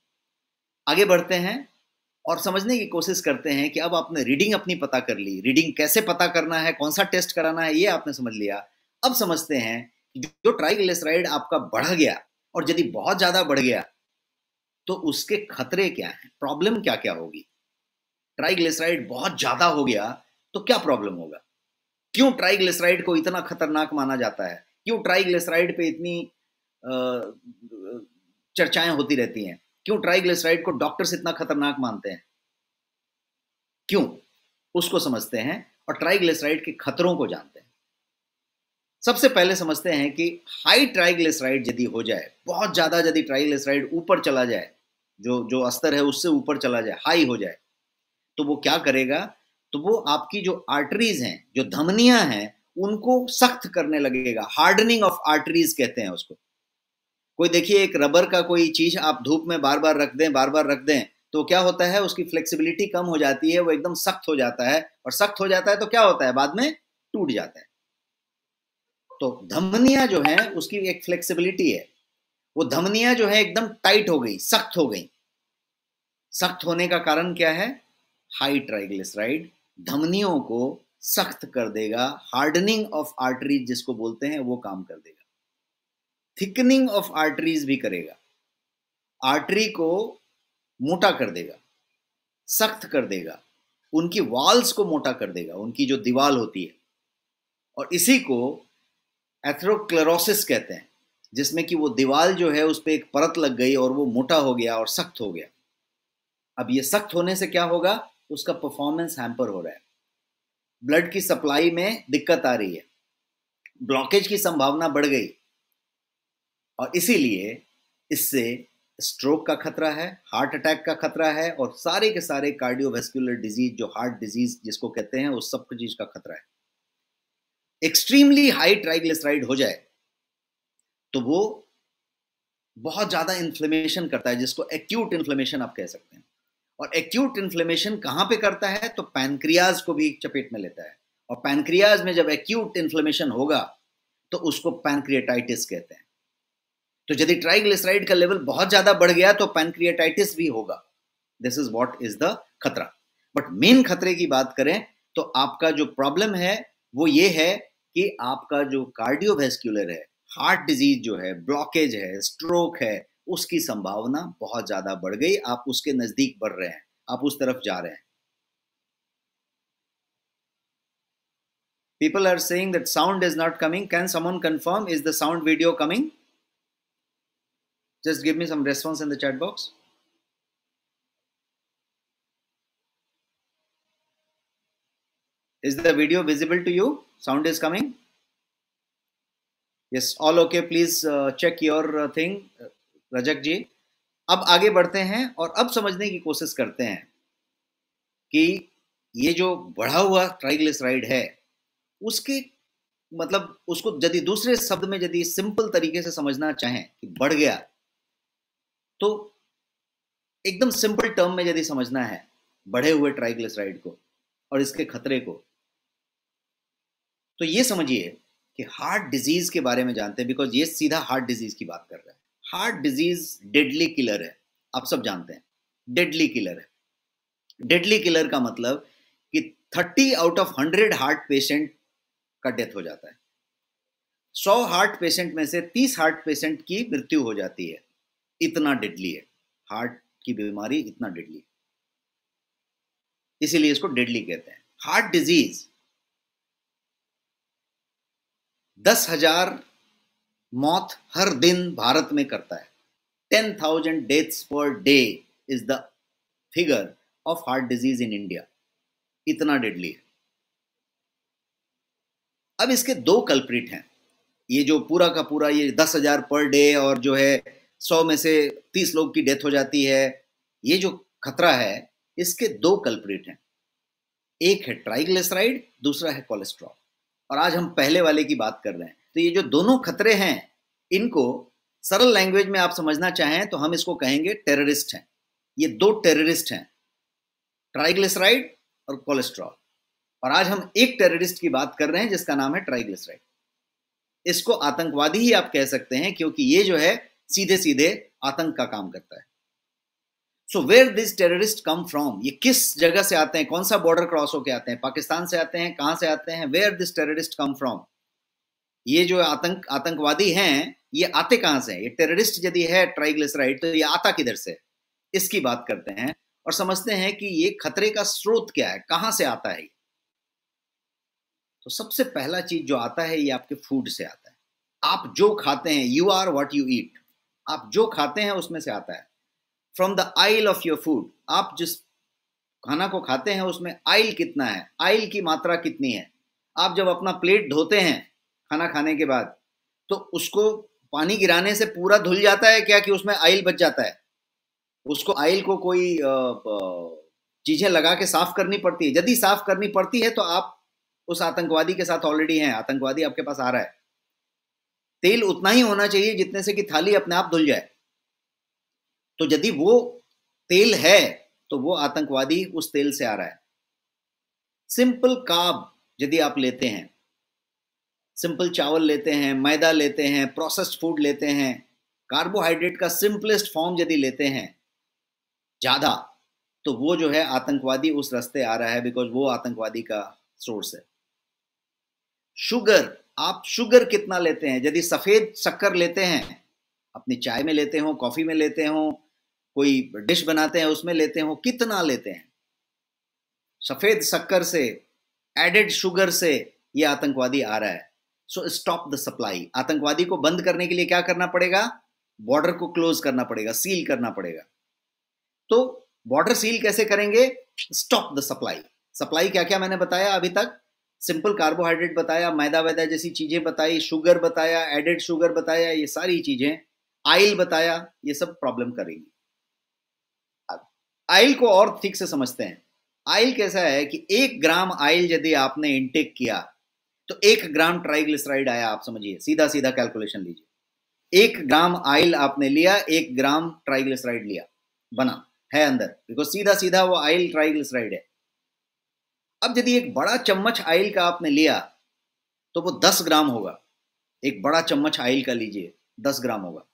आगे बढ़ते हैं और समझने की कोशिश करते हैं कि अब आपने रीडिंग अपनी पता कर ली। रीडिंग कैसे पता करना है, कौन सा टेस्ट कराना है, ये आपने समझ लिया। अब समझते हैं कि जो ट्राइग्लिसराइड आपका बढ़ गया और यदि बहुत ज्यादा बढ़ गया तो उसके खतरे क्या हैं, प्रॉब्लम क्या क्या होगी। ट्राइग्लिसराइड बहुत ज्यादा हो गया तो क्या प्रॉब्लम होगा, क्यों ट्राइग्लिसराइड को इतना खतरनाक माना जाता है, क्यों ट्राइग्लिसराइड पे इतनी चर्चाएं होती रहती हैं, क्यों ट्राइग्लिसराइड को डॉक्टर्स इतना खतरनाक मानते हैं, क्यों, उसको समझते हैं और ट्राइग्लिसराइड के खतरों को जानते हैं। सबसे पहले समझते हैं कि हाई ट्राइग्लिसराइड यदि हो जाए, बहुत ज्यादा यदि ट्राइग्लिसराइड ऊपर चला जाए, जो जो स्तर है उससे ऊपर चला जाए, हाई हो जाए, तो वो क्या करेगा, तो वो आपकी जो आर्टरीज हैं, जो धमनियां हैं, उनको सख्त करने लगेगा। हार्डनिंग ऑफ आर्टरीज कहते हैं उसको। कोई देखिए एक रबर का कोई चीज आप धूप में बार बार रख दें, बार बार रख दें, तो क्या होता है, उसकी फ्लेक्सिबिलिटी कम हो जाती है, वो एकदम सख्त हो जाता है। और सख्त हो जाता है तो क्या होता है, बाद में टूट जाता है। तो धमनियां जो है उसकी एक फ्लेक्सिबिलिटी है, वो धमनियां जो है एकदम टाइट हो गई, सख्त हो गई। सख्त होने का कारण क्या है, हाई ट्राइग्लिसराइड धमनियों को सख्त कर देगा। हार्डनिंग ऑफ आर्टरीज जिसको बोलते हैं वो काम कर देगा। थिकनिंग ऑफ आर्टरीज भी करेगा, आर्टरी को मोटा कर देगा, सख्त कर देगा, उनकी वॉल्स को मोटा कर देगा, उनकी जो दीवार होती है। और इसी को एथेरोक्लेरोसिस कहते हैं, जिसमें कि वो दीवार जो है उस पर एक परत लग गई और वो मोटा हो गया और सख्त हो गया। अब ये सख्त होने से क्या होगा, उसका परफॉर्मेंस हैम्पर हो रहा है, ब्लड की सप्लाई में दिक्कत आ रही है, ब्लॉकेज की संभावना बढ़ गई। और इसीलिए इससे स्ट्रोक का खतरा है, हार्ट अटैक का खतरा है और सारे के सारे कार्डियोवैस्कुलर डिजीज, जो हार्ट डिजीज जिसको कहते हैं, उस सब चीज का खतरा है। एक्सट्रीमली हाई ट्राइग्लिसराइड हो जाए तो वो बहुत ज्यादा इन्फ्लेमेशन करता है, जिसको एक्यूट इन्फ्लेमेशन आप कह सकते हैं। और एक्यूट इन्फ्लेमेशन कहां पे करता है? तो पैनक्रियाज को भी चपेट में लेता है, और पैनक्रियाज में जब एक्यूट इन्फ्लेमेशन होगा तो उसको पैनक्रिएटाइटिस कहते हैं। तो यदि ट्राइग्लिसराइड का लेवल बहुत ज्यादा बढ़ गया तो पैनक्रिएटाइटिस भी होगा। This is what is the खतरा। बट मेन खतरे की बात करें तो आपका जो प्रॉब्लम है वो ये है कि आपका जो कार्डियोवैस्कुलर है, हार्ट डिजीज जो है, ब्लॉकेज है, स्ट्रोक है, उसकी संभावना बहुत ज्यादा बढ़ गई। आप उसके नजदीक बढ़ रहे हैं, आप उस तरफ जा रहे हैं। People are saying that sound is not coming. Can someone confirm, is the sound video coming? Just give me some response in the chat box. Is the video visible to you? Sound is coming? Yes, all okay. Please check your thing, Rajak जी। अब आगे बढ़ते हैं और अब समझने की कोशिश करते हैं कि ये जो बढ़ा हुआ ट्राइग्लिसराइड है उसके मतलब उसको यदि दूसरे शब्द में यदि सिंपल तरीके से समझना चाहें कि बढ़ गया, तो एकदम सिंपल टर्म में यदि समझना है बढ़े हुए ट्राइग्लिसराइड को और इसके खतरे को, तो ये समझिए कि हार्ट डिजीज के बारे में जानते हैं, बिकॉज ये सीधा हार्ट डिजीज की बात कर रहा है। हार्ट डिजीज डेडली किलर है, आप सब जानते हैं, डेडली किलर है। डेडली किलर का मतलब कि 30 आउट ऑफ 100 हार्ट पेशेंट का डेथ हो जाता है। 100 हार्ट पेशेंट में से 30 हार्ट पेशेंट की मृत्यु हो जाती है। इतना डेडली है हार्ट की बीमारी, इतना डेडली, इसीलिए इसको डेडली कहते हैं। हार्ट डिजीज 10,000 मौत हर दिन भारत में करता है। 10,000 deaths per day is the figure of heart disease in India. इतना डेडली है। अब इसके दो कल्प्रिट हैं। ये जो पूरा का पूरा ये 10,000 पर डे और जो है 100 में से 30 लोग की डेथ हो जाती है, ये जो खतरा है इसके दो कल्प्रिट हैं। एक है ट्राइग्लिसराइड, दूसरा है कोलेस्ट्रॉल। और आज हम पहले वाले की बात कर रहे हैं। तो ये जो दोनों खतरे हैं, इनको सरल लैंग्वेज में आप समझना चाहें तो हम इसको कहेंगे टेररिस्ट हैं। ये दो टेररिस्ट हैं, ट्राइग्लिसराइड और कोलेस्ट्रॉल। और आज हम एक टेररिस्ट की बात कर रहे हैं जिसका नाम है ट्राइग्लिसराइड। इसको आतंकवादी ही आप कह सकते हैं, क्योंकि ये जो है सीधे सीधे आतंक का काम करता है। So where this terrorist come from, ये किस जगह से आते हैं, कौन सा बॉर्डर क्रॉस होके आते हैं, पाकिस्तान से आते हैं, कहां से आते हैं? Where this terrorist come from, ये जो आतंकवादी हैं ये आते कहां से हैं? ये टेररिस्ट यदि है ट्राइग्लिसराइड तो ये आता किधर से? इसकी बात करते हैं और समझते हैं कि ये खतरे का स्रोत क्या है, कहां से आता है। तो सबसे पहला चीज जो आता है ये आपके फूड से आता है। आप जो खाते हैं, you are what you eat, आप जो खाते हैं उसमें से आता है। From the aisle of your food, आप जिस खाना को खाते हैं उसमें आइल कितना है, आइल की मात्रा कितनी है। आप जब अपना प्लेट धोते हैं खाना खाने के बाद, तो उसको पानी गिराने से पूरा धुल जाता है क्या, कि उसमें आइल बच जाता है? उसको आइल को कोई चीजें लगा के साफ करनी पड़ती है। यदि साफ करनी पड़ती है तो आप उस आतंकवादी के साथ ऑलरेडी हैं, आतंकवादी आपके पास आ रहा है। तेल उतना ही होना चाहिए जितने से कि थाली अपने आप धुल जाए। तो यदि वो तेल है तो वो आतंकवादी उस तेल से आ रहा है। सिंपल कार्ब यदि आप लेते हैं, सिंपल चावल लेते हैं, मैदा लेते हैं, प्रोसेस्ड फूड लेते हैं, कार्बोहाइड्रेट का सिंपलेस्ट फॉर्म यदि लेते हैं ज्यादा, तो वो जो है आतंकवादी उस रास्ते आ रहा है, बिकॉज वो आतंकवादी का सोर्स है। शुगर, आप शुगर कितना लेते हैं? यदि सफेद शक्कर लेते हैं, अपनी चाय में लेते हो, कॉफी में लेते हो, कोई डिश बनाते हैं उसमें लेते हो, कितना लेते हैं? सफेद शक्कर से, एडेड शुगर से ये आतंकवादी आ रहा है। So stop the supply. आतंकवादी को बंद करने के लिए क्या करना पड़ेगा? बॉर्डर को क्लोज करना पड़ेगा, सील करना पड़ेगा। तो बॉर्डर सील कैसे करेंगे? Stop the supply. सप्लाई क्या क्या मैंने बताया अभी तक? सिंपल कार्बोहाइड्रेट बताया, मैदा वैदा जैसी चीजें बताई, शुगर बताया, एडेड शुगर बताया, ये सारी चीजें, आइल बताया, ये सब प्रॉब्लम करेंगी। आइल को और ठीक से समझते हैं। आइल कैसा है कि 1 ग्राम आइल यदि आपने इनटेक किया, तो तो 1 ग्राम ट्राइग्लिसराइड आया, आप समझिए, सीधा सीधा कैलकुलेशन लीजिए। 1 ग्राम ऑयल आपने लिया, 1 ग्राम ट्राइग्लिसराइड लिया, बना है अंदर, बिकॉज सीधा सीधा वो ऑयल ट्राइग्लिसराइड है। अब यदि एक बड़ा चम्मच ऑयल का आपने लिया तो वो 10 ग्राम होगा। एक बड़ा चम्मच ऑयल का लीजिए, 10 ग्राम होगा।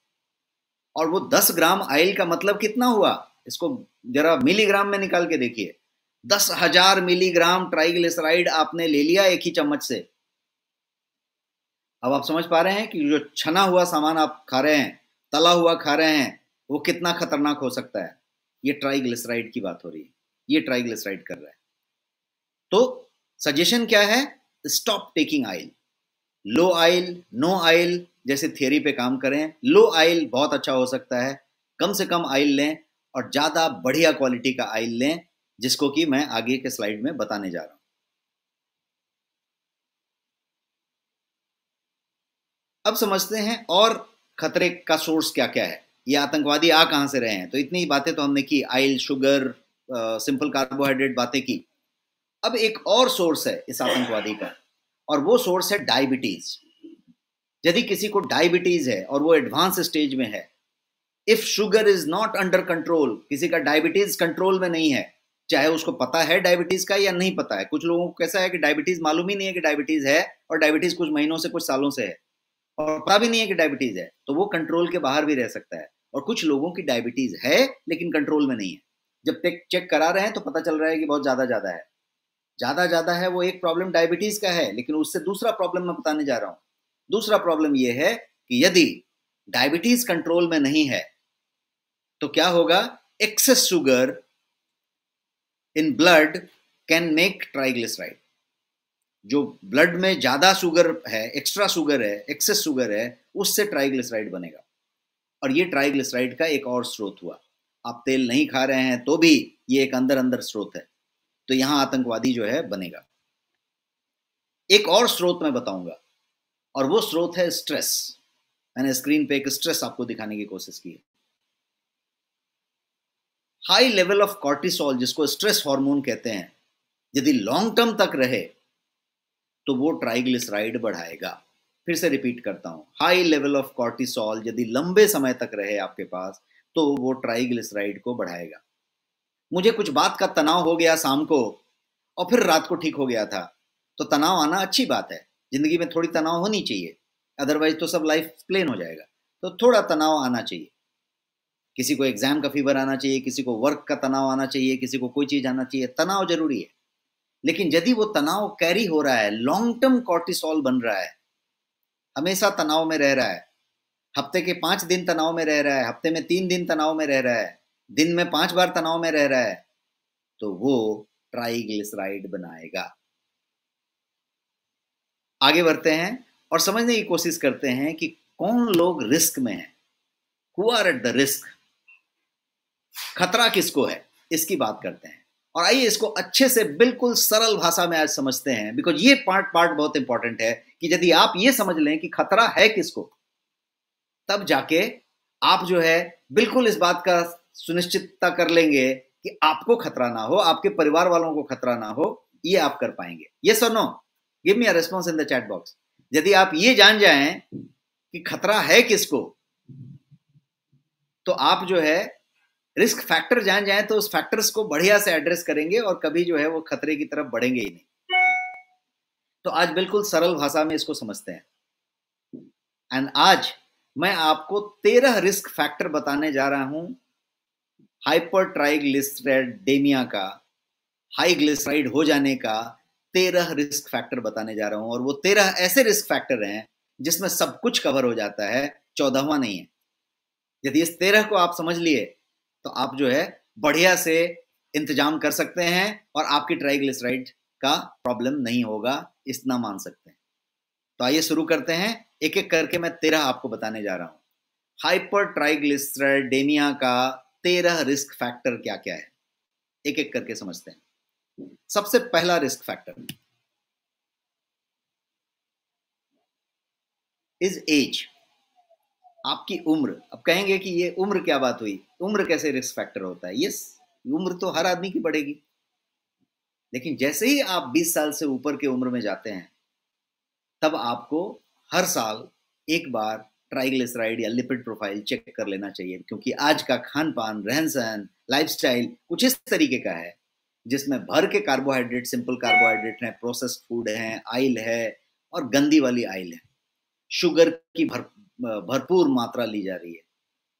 और वो 10 ग्राम ऑयल का मतलब कितना हुआ, इसको जरा मिलीग्राम में निकाल के देखिए। 10,000 मिलीग्राम ट्राइग्लिसराइड आपने ले लिया एक ही चम्मच से। अब आप समझ पा रहे हैं कि जो छना हुआ सामान आप खा रहे हैं, तला हुआ खा रहे हैं, वो कितना खतरनाक हो सकता है। ये ट्राइग्लिसराइड की बात हो रही है, ये ट्राइग्लिसराइड कर रहा है। तो सजेशन क्या है, स्टॉप टेकिंग ऑयल। लो ऑयल, नो ऑयल जैसे थियरी पे काम करें। लो ऑयल बहुत अच्छा हो सकता है, कम से कम ऑयल लें और ज़्यादा बढ़िया क्वालिटी का ऑयल लें, जिसको कि मैं आगे के स्लाइड में बताने जा रहा हूं। अब समझते हैं और खतरे का सोर्स क्या क्या है, ये आतंकवादी आ कहां से रहे हैं। तो इतनी बातें तो हमने की, ऑयल, शुगर, सिंपल कार्बोहाइड्रेट बातें की। अब एक और सोर्स है इस आतंकवादी का, और वो सोर्स है डायबिटीज। यदि किसी को डायबिटीज है और वो एडवांस स्टेज में है, if sugar is not under control, किसी का डायबिटीज कंट्रोल में नहीं है, चाहे उसको पता है डायबिटीज का या नहीं पता है। कुछ लोगों को कैसा है कि डायबिटीज मालूम ही नहीं है कि डायबिटीज है, और डायबिटीज कुछ महीनों से, कुछ सालों से है, और पता भी नहीं है कि डायबिटीज है, तो वो कंट्रोल के बाहर भी रह सकता है। और कुछ लोगों की डायबिटीज है लेकिन कंट्रोल में नहीं है। जब तक चेक करा रहे हैं तो पता चल रहा है कि बहुत ज्यादा ज्यादा है, ज्यादा ज्यादा है। वो एक प्रॉब्लम डायबिटीज का है, लेकिन उससे दूसरा प्रॉब्लम मैं बताने जा रहा हूं। दूसरा प्रॉब्लम यह है कि यदि डायबिटीज कंट्रोल में नहीं है तो क्या होगा, excess sugar in blood can make triglyceride. जो ब्लड में ज्यादा शुगर है, एक्स्ट्रा शुगर है, एक्सेस शुगर है, उससे ट्राइग्लिसराइड बनेगा। और ये ट्राइग्लिसराइड का एक और स्रोत हुआ। आप तेल नहीं खा रहे हैं तो भी ये एक अंदर अंदर स्रोत है, तो यहां आतंकवादी जो है बनेगा। एक और स्रोत मैं बताऊंगा, और वो स्रोत है स्ट्रेस। मैंने स्क्रीन पे एक स्ट्रेस आपको दिखाने की कोशिश की है। हाई लेवल ऑफ कॉर्टिसोल, जिसको स्ट्रेस हार्मोन कहते हैं, यदि लॉन्ग टर्म तक रहे तो वो ट्राइग्लिसराइड बढ़ाएगा। फिर से रिपीट करता हूं, हाई लेवल ऑफ कॉर्टिसोल यदि लंबे समय तक रहे आपके पास तो वो ट्राइग्लिसराइड को बढ़ाएगा। मुझे कुछ बात का तनाव हो गया शाम को और फिर रात को ठीक हो गया था, तो तनाव आना अच्छी बात है, जिंदगी में थोड़ी तनाव होनी चाहिए, अदरवाइज तो सब लाइफ प्लेन हो जाएगा। तो थोड़ा तनाव आना चाहिए। किसी को एग्जाम का फीवर आना चाहिए, किसी को वर्क का तनाव आना चाहिए, किसी को कोई चीज आना चाहिए, तनाव जरूरी है। लेकिन यदि वो तनाव कैरी हो रहा है, लॉन्ग टर्म कॉर्टिसोल बन रहा है, हमेशा तनाव में रह रहा है, हफ्ते के 5 दिन तनाव में रह रहा है, हफ्ते में 3 दिन तनाव में रह रहा है, दिन में 5 बार तनाव में रह रहा है, तो वो ट्राइग्लिसराइड बनाएगा। आगे बढ़ते हैं और समझने की कोशिश करते हैं कि कौन लोग रिस्क में हैं, who are at the risk, खतरा किसको है, इसकी बात करते हैं। और आइए इसको अच्छे से बिल्कुल सरल भाषा में आज समझते हैं, बिकॉज ये पार्ट बहुत इंपॉर्टेंट है कि यदि आप ये समझ लें कि खतरा है किसको, तब जाके आप जो है बिल्कुल इस बात का सुनिश्चितता कर लेंगे कि आपको खतरा ना हो, आपके परिवार वालों को खतरा ना हो। ये आप कर पाएंगे। यस और no, give me a response in the chat box. यदि आप ये जान जाएं कि खतरा है किसको, तो आप जो है रिस्क फैक्टर जान जाएं तो उस फैक्टर्स को बढ़िया से एड्रेस करेंगे और कभी जो है वो खतरे की तरफ बढ़ेंगे ही नहीं। तो आज बिल्कुल सरल भाषा में इसको समझते हैं। एंड आज मैं आपको 13 रिस्क फैक्टर बताने जा रहा हूं हाइपरट्राइग्लिसराइडेमिया का, हाई ग्लिसराइड हो जाने का 13 रिस्क फैक्टर बताने जा रहा हूं। और वो 13 ऐसे रिस्क फैक्टर हैं जिसमें सब कुछ कवर हो जाता है, 14वां नहीं है। यदि इस 13 को आप समझ लिए तो आप जो है बढ़िया से इंतजाम कर सकते हैं और आपकी ट्राइग्लिसराइड का प्रॉब्लम नहीं होगा, इतना मान सकते हैं। तो आइए शुरू करते हैं, एक एक करके मैं 13 आपको बताने जा रहा हूं। हाइपर ट्राइग्लिसराइडेमिया का 13 रिस्क फैक्टर क्या क्या है, एक एक करके समझते हैं। सबसे पहला रिस्क फैक्टर इज एज, आपकी उम्र। अब कहेंगे कि ये उम्र क्या बात हुई, उम्र कैसे रिस्क फैक्टर होता है। यस, उम्र तो हर आदमी की बढ़ेगी, लेकिन जैसे ही आप 20 साल से ऊपर की उम्र में जाते हैं तब आपको हर साल एक बार ट्राइग्लिसराइड या लिपिड प्रोफाइल चेक कर लेना चाहिए, क्योंकि आज का खान पान, रहन सहन, लाइफस्टाइल कुछ इस तरीके का है जिसमें भर के कार्बोहाइड्रेट, सिंपल कार्बोहाइड्रेट है, प्रोसेस्ड फूड है, आयल है और गंदी वाली आयल है, शुगर की भरपूर मात्रा ली जा रही है,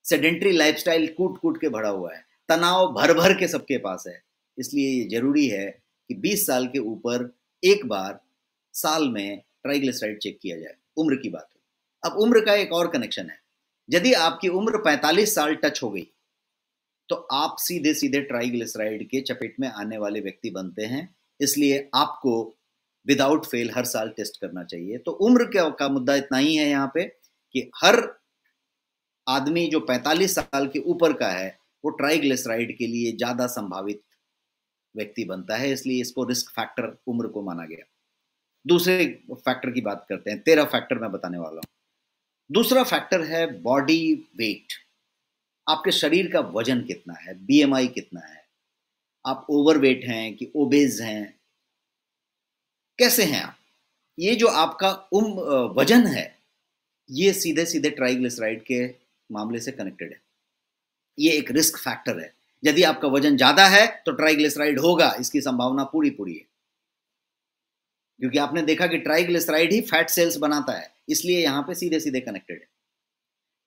सेडेंट्री लाइफस्टाइल कूट कूट के भरा हुआ है, तनाव भर भर के सबके पास है। इसलिए ये जरूरी है कि 20 साल के ऊपर एक बार साल में ट्राइग्लिसराइड चेक किया जाए। उम्र की बात है। अब उम्र का एक और कनेक्शन है। यदि आपकी उम्र 45 साल टच हो गई तो आप सीधे सीधे ट्राइग्लिसराइड के चपेट में आने वाले व्यक्ति बनते हैं। इसलिए आपको विदाउट फेल हर साल टेस्ट करना चाहिए। तो उम्र का मुद्दा इतना ही है यहाँ पे कि हर आदमी जो 45 साल के ऊपर का है वो ट्राइग्लिसराइड के लिए ज्यादा संभावित व्यक्ति बनता है। इसलिए इसको रिस्क फैक्टर उम्र को माना गया। दूसरे फैक्टर की बात करते हैं। 13 फैक्टर मैं बताने वाला हूं। दूसरा फैक्टर है बॉडी वेट। आपके शरीर का वजन कितना है, बीएमआई कितना है, आप ओवरवेट हैं कि ओबेज हैं, कैसे हैं आप। ये जो आपका वजन है ये सीधे सीधे ट्राइग्लिसराइड के मामले से कनेक्टेड है। ये एक रिस्क फैक्टर है। यदि आपका वजन ज्यादा है तो ट्राइग्लिसराइड होगा, इसकी संभावना पूरी पूरी है, क्योंकि आपने देखा कि ट्राइग्लिसराइड ही फैट सेल्स बनाता है। इसलिए यहां पे सीधे सीधे कनेक्टेड है।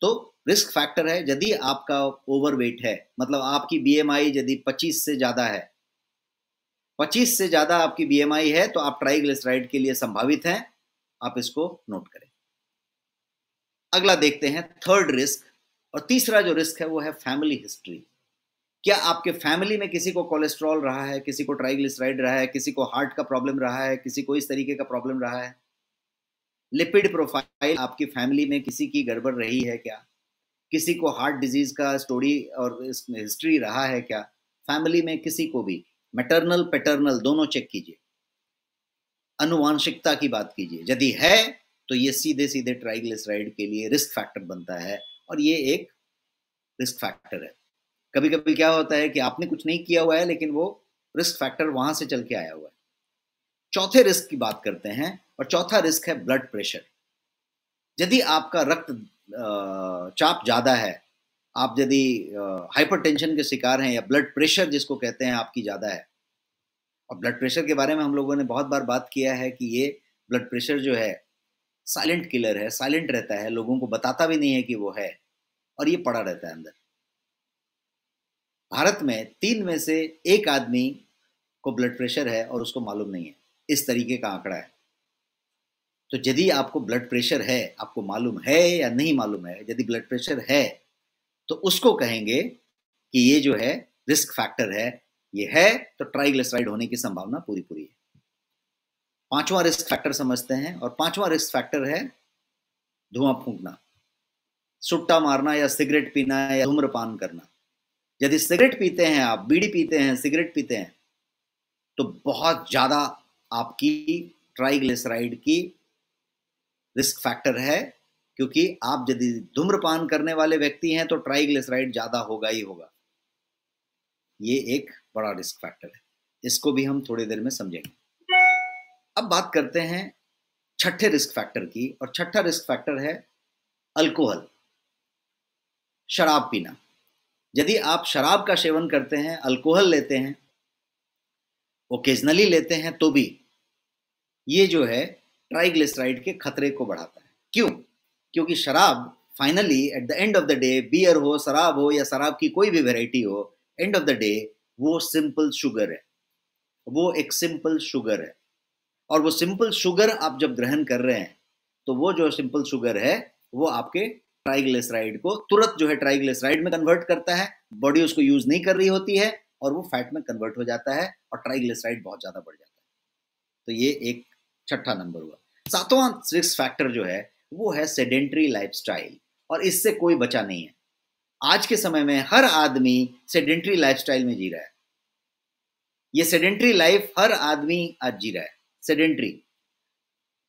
तो रिस्क फैक्टर है यदि आपका ओवरवेट है, मतलब आपकी बीएमआई यदि 25 से ज्यादा है, 25 से ज्यादा आपकी बीएमआई है तो आप ट्राइग्लिसराइड के लिए संभावित हैं। आप इसको नोट करें। अगला देखते हैं थर्ड रिस्क। और तीसरा जो रिस्क है वो है फैमिली हिस्ट्री। क्या आपके फैमिली में किसी को कोलेस्ट्रॉल रहा है, किसी को ट्राइग्लिसराइड रहा है, किसी को हार्ट का प्रॉब्लम रहा है, किसी को इस तरीके का प्रॉब्लम रहा है। लिपिड प्रोफाइल आपकी फैमिली में किसी की गड़बड़ रही है क्या, किसी को हार्ट डिजीज का स्टोरी और हिस्ट्री रहा है क्या। फैमिली में किसी को भी मैटरनल पैटर्नल दोनों चेक कीजिए। अनुवांशिकता की बात कीजिए। यदि है तो ये सीधे सीधे ट्राइग्लिसराइड के लिए रिस्क फैक्टर बनता है और ये एक रिस्क फैक्टर है। कभी कभी क्या होता है कि आपने कुछ नहीं किया हुआ है लेकिन वो रिस्क फैक्टर वहां से चल के आया हुआ है। चौथे रिस्क की बात करते हैं और चौथा रिस्क है ब्लड प्रेशर। यदि आपका रक्त चाप ज्यादा है, आप यदि हाइपरटेंशन के शिकार हैं या ब्लड प्रेशर जिसको कहते हैं आपकी ज्यादा है, और ब्लड प्रेशर के बारे में हम लोगों ने बहुत बार बात किया है कि ये ब्लड प्रेशर जो है साइलेंट किलर है, साइलेंट रहता है, लोगों को बताता भी नहीं है कि वो है और ये पड़ा रहता है अंदर। भारत में 3 में से 1 आदमी को ब्लड प्रेशर है और उसको मालूम नहीं है। इस तरीके का आंकड़ा है। तो यदि आपको ब्लड प्रेशर है, आपको मालूम है या नहीं मालूम है, यदि ब्लड प्रेशर है तो उसको कहेंगे कि ये जो है रिस्क फैक्टर है। ये है तो ट्राइग्लिसराइड होने की संभावना पूरी पूरी है। 5वां रिस्क फैक्टर समझते हैं और 5वां रिस्क फैक्टर है धुआं फूंकना, सुट्टा मारना या सिगरेट पीना या धूम्रपान करना। यदि सिगरेट पीते हैं आप, बीड़ी पीते हैं, सिगरेट पीते हैं, तो बहुत ज्यादा आपकी ट्राइग्लिसराइड की रिस्क फैक्टर है, क्योंकि आप यदि धूम्रपान करने वाले व्यक्ति हैं तो ट्राइग्लिसराइड ज्यादा होगा ही होगा। ये एक बड़ा रिस्क फैक्टर है। इसको भी हम थोड़ी देर में समझेंगे। अब बात करते हैं छठे रिस्क फैक्टर की, और छठा रिस्क फैक्टर है अल्कोहल, शराब पीना। यदि आप शराब का सेवन करते हैं, अल्कोहल लेते हैं, ओकेजनली लेते हैं, तो भी ये जो है ट्राइग्लिसराइड के खतरे को बढ़ाता है। क्यों? क्योंकि शराब finally at the end of the day, beer हो, शराब हो या शराब की कोई भी वेराइटी हो, एंड ऑफ द डे वो सिंपल शुगर है। वो एक सिंपल शुगर है और वो सिंपल शुगर आप जब ग्रहण कर रहे हैं तो वो जो सिंपल शुगर है वो आपके ट्राइग्लिसराइड को तुरंत जो है ट्राइग्लिसराइड में कन्वर्ट करता है। बॉडी उसको यूज नहीं कर रही होती है और वो फैट में कन्वर्ट हो जाता है और ट्राइग्लिसराइड बहुत ज्यादा बढ़ जाता है। तो ये एक छठा नंबर हुआ। 7वां रिस्क फैक्टर जो है वो है सेडेंट्री लाइफस्टाइल, और इससे कोई बचा नहीं है। आज के समय में हर आदमी सेडेंट्री लाइफस्टाइल में जी रहा है। ये सेडेंट्री लाइफ हर आदमी आज जी रहा है। सेडेंट्री,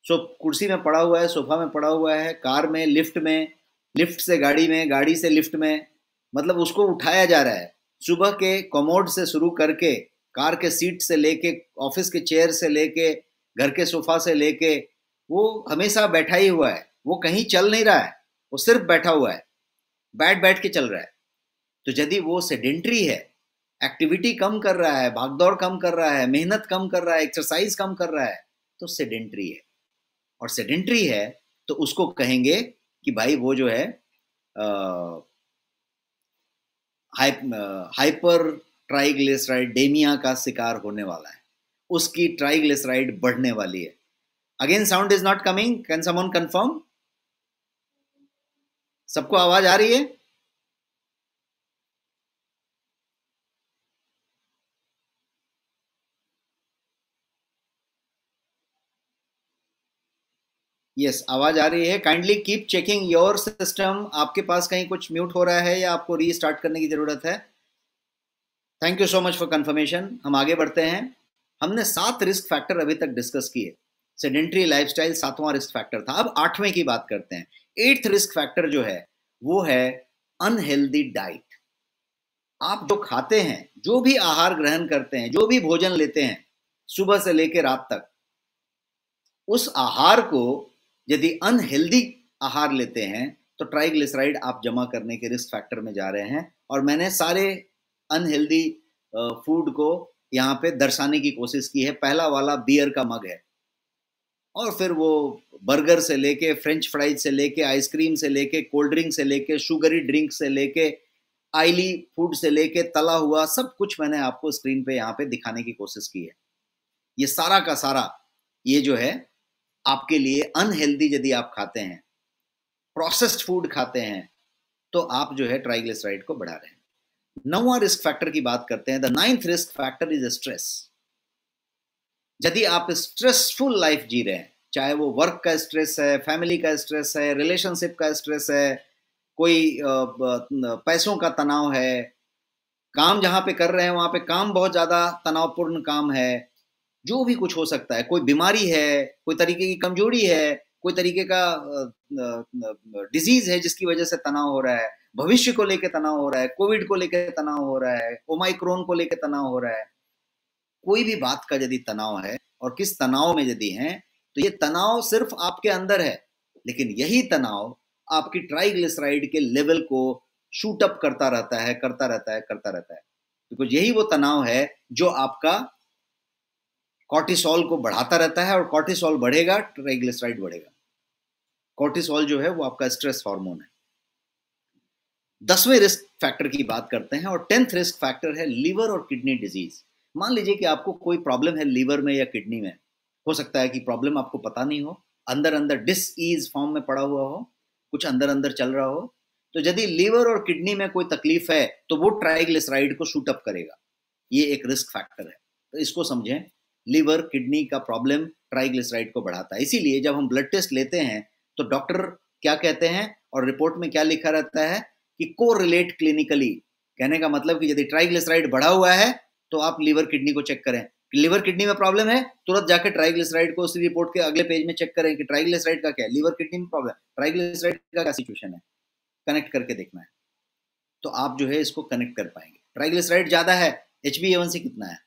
कुर्सी में पड़ा हुआ है, सोफा में पड़ा हुआ है, कार में, लिफ्ट में, लिफ्ट से गाड़ी में, गाड़ी से लिफ्ट में, मतलब उसको उठाया जा रहा है। सुबह के कमोड से शुरू करके, कार के सीट से लेके, ऑफिस के चेयर से लेके, घर के सोफा से लेके, वो हमेशा बैठा ही हुआ है, वो कहीं चल नहीं रहा है, वो सिर्फ बैठा हुआ है, बैठ बैठ के चल रहा है। तो यदि वो सेडेंट्री है, एक्टिविटी कम कर रहा है, भागदौड़ कम कर रहा है, मेहनत कम कर रहा है, एक्सरसाइज कम कर रहा है, तो सेडेंट्री है। और सेडेंट्री है तो उसको कहेंगे कि भाई वो जो है हाइपर ट्राइग्लिसराइडेमिया का शिकार होने वाला है, उसकी ट्राइग्लिसराइड बढ़ने वाली है। Again sound is not coming, can someone confirm? सबको आवाज आ रही है? यस, आवाज आ रही है। Kindly keep checking your system. आपके पास कहीं कुछ म्यूट हो रहा है या आपको रीस्टार्ट करने की जरूरत है? Thank you so much for confirmation. हम आगे बढ़ते हैं। हमने 7 रिस्क फैक्टर अभी तक डिस्कस किए। सेडेंट्री लाइफस्टाइल 7वां रिस्क फैक्टर था। अब 8वें की बात करते हैं। 8th रिस्क फैक्टर जो है वो है अनहेल्दी डाइट। आप जो खाते हैं, जो भी आहार ग्रहण करते हैं, जो भी भोजन लेते हैं सुबह से लेकर रात तक, उस आहार को यदि अनहेल्दी आहार लेते हैं तो ट्राइग्लिसराइड आप जमा करने के रिस्क फैक्टर में जा रहे हैं। और मैंने सारे अनहेल्दी फूड को यहाँ पे दर्शाने की कोशिश की है। पहला वाला बियर का मग है, और फिर वो बर्गर से लेके, फ्रेंच फ्राइज से लेके, आइसक्रीम से लेके, कोल्ड ड्रिंक से लेके, शुगरी ड्रिंक से लेके, आयली फूड से लेके, तला हुआ सब कुछ मैंने आपको स्क्रीन पे यहाँ पे दिखाने की कोशिश की है। ये सारा का सारा ये जो है आपके लिए अनहेल्दी यदि आप खाते हैं, प्रोसेस्ड फूड खाते हैं, तो आप जो है ट्राइग्लिसराइड को बढ़ा रहे हैं। 9वां रिस्क फैक्टर की बात करते हैं। The 9th risk factor is stress. यदि आप स्ट्रेसफुल लाइफ जी रहे हैं, चाहे वो वर्क का स्ट्रेस है, फैमिली का स्ट्रेस है, रिलेशनशिप का स्ट्रेस है, कोई पैसों का तनाव है, काम जहां पे कर रहे हैं वहां पे काम बहुत ज्यादा तनावपूर्ण काम है, जो भी कुछ हो सकता है, कोई बीमारी है, कोई तरीके की कमजोरी है, कोई तरीके का डिजीज है जिसकी वजह से तनाव हो रहा है, भविष्य को लेकर तनाव हो रहा है, कोविड को लेकर तनाव हो रहा है, ओमाइक्रोन को लेकर तनाव हो रहा है, कोई भी बात का यदि तनाव है और किस तनाव में यदि है, तो ये तनाव सिर्फ आपके अंदर है, लेकिन यही तनाव आपकी ट्राइग्लिसराइड के लेवल को शूट अप करता रहता है, करता रहता है, करता रहता है। बिकॉज यही वो तनाव है जो आपका कॉर्टिसोल को बढ़ाता रहता है, और कॉर्टिसोल बढ़ेगा, ट्राइग्लिसराइड बढ़ेगा। कॉर्टिसोल जो है वो आपका स्ट्रेस हार्मोन है। 10वें रिस्क फैक्टर की बात करते हैं, और 10th रिस्क फैक्टर है लीवर और किडनी डिजीज। मान लीजिए कि आपको कोई प्रॉब्लम है लीवर में या किडनी में। हो सकता है कि प्रॉब्लम आपको पता नहीं हो, अंदर अंदर डिसईज फॉर्म में पड़ा हुआ हो, कुछ अंदर अंदर चल रहा हो। तो यदि लीवर और किडनी में कोई तकलीफ है तो वो ट्राइग्लिसराइड को शूट अप करेगा। ये एक रिस्क फैक्टर है, तो इसको समझें। लीवर किडनी का प्रॉब्लम ट्राइग्लिसराइड को बढ़ाता है। इसीलिए जब हम ब्लड टेस्ट लेते हैं तो डॉक्टर क्या कहते हैं और रिपोर्ट में क्या लिखा रहता है कि कोरिलेट क्लिनिकली। कहने का मतलब कि यदि ट्राइग्लिसराइड बढ़ा हुआ है तो आप लीवर किडनी को चेक करें। लीवर किडनी में प्रॉब्लम है, तुरंत जाके ट्राइग्लिसराइड को उसी रिपोर्ट के अगले पेज में चेक करें कि ट्राइग्लिसराइड का क्या है, लीवर किडनी में प्रॉब्लम, ट्राइग्लिसराइड का क्या सिचुएशन है, कनेक्ट करके देखना है। तो आप जो है इसको कनेक्ट कर पाएंगे। ट्राइग्लिसराइड ज्यादा है, HbA1c कितना है,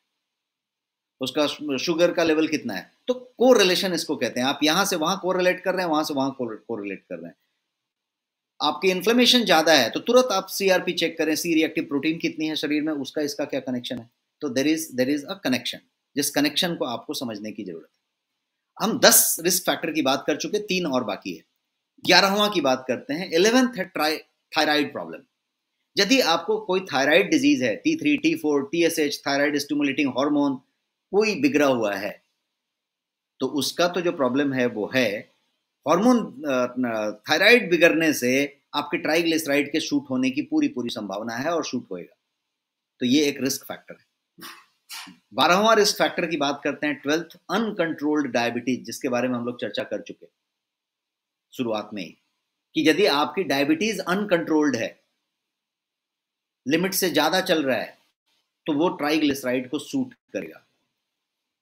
उसका शुगर का लेवल कितना है, तो कोरिलेशन इसको कहते हैं। आप यहां से वहां कोरिलेट कर रहे हैं, वहां से वहां कोरिलेट कर रहे हैं। आपकी इन्फ्लेमेशन ज्यादा है तो तुरंत आप CRP चेक करें, सी रिएक्टिव प्रोटीन कितनी है शरीर में, उसका इसका क्या कनेक्शन है। तो देर इज अ कनेक्शन, जिस कनेक्शन को आपको समझने की जरूरत है। हम 10 रिस्क फैक्टर की बात कर चुके, 3 और बाकी है। 11वां की बात करते हैं। 11th है थायराइड प्रॉब्लम। यदि आपको कोई थायराइड डिजीज है, T3, T4, TSH, thyroid stimulating hormone कोई बिगड़ा हुआ है, तो उसका तो जो प्रॉब्लम है वो है हार्मोन। थायराइड बिगड़ने से आपके ट्राइग्लिसराइड के शूट होने की पूरी पूरी संभावना है और शूट होएगा। तो ये एक रिस्क फैक्टर है। 12वां रिस्क फैक्टर की बात करते हैं, 12th अनकंट्रोल्ड डायबिटीज, जिसके बारे में हम लोग चर्चा कर चुके शुरुआत में ही, कि यदि आपकी डायबिटीज अनकंट्रोल्ड है, लिमिट से ज्यादा चल रहा है, तो वो ट्राइग्लिसराइड को शूट करेगा।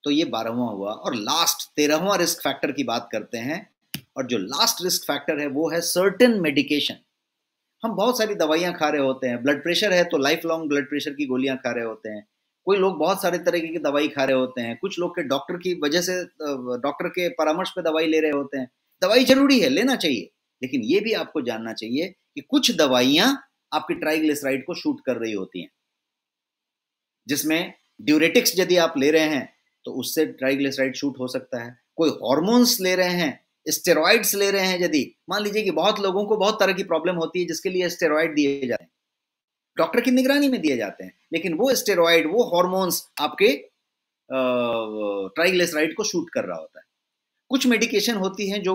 तो ये 12वां हुआ। और लास्ट 13वां रिस्क फैक्टर की बात करते हैं, और जो लास्ट रिस्क फैक्टर है वो है सर्टेन मेडिकेशन। हम बहुत सारी दवाइयां खा रहे होते हैं। ब्लड प्रेशर है तो लाइफ लॉन्ग ब्लड प्रेशर की गोलियां खा रहे होते हैं। कोई लोग बहुत सारे तरीके की दवाई खा रहे होते हैं, कुछ लोग के डॉक्टर की वजह से डॉक्टर के परामर्श पे दवाई ले रहे होते हैं। दवाई जरूरी है, लेना चाहिए, लेकिन ये भी आपको जानना चाहिए कि कुछ दवाइयां आपके ट्राइग्लिसराइड को शूट कर रही होती हैं, जिसमें ड्यूरेटिक्स यदि आप ले रहे हैं तो उससे ट्राइग्लिसराइड शूट हो सकता है। कोई हॉर्मोन्स ले रहे हैं, स्टेरॉइड्स ले रहे हैं, यदि मान लीजिए कि बहुत लोगों को बहुत तरह की प्रॉब्लम होती है जिसके लिए स्टेरॉइड दिए जाते हैं, डॉक्टर की निगरानी में दिए जाते हैं, लेकिन वो स्टेरॉइड, वो हॉर्मोन्स आपके ट्राइग्लिसराइड को शूट कर रहा होता है। कुछ मेडिकेशन होती हैं जो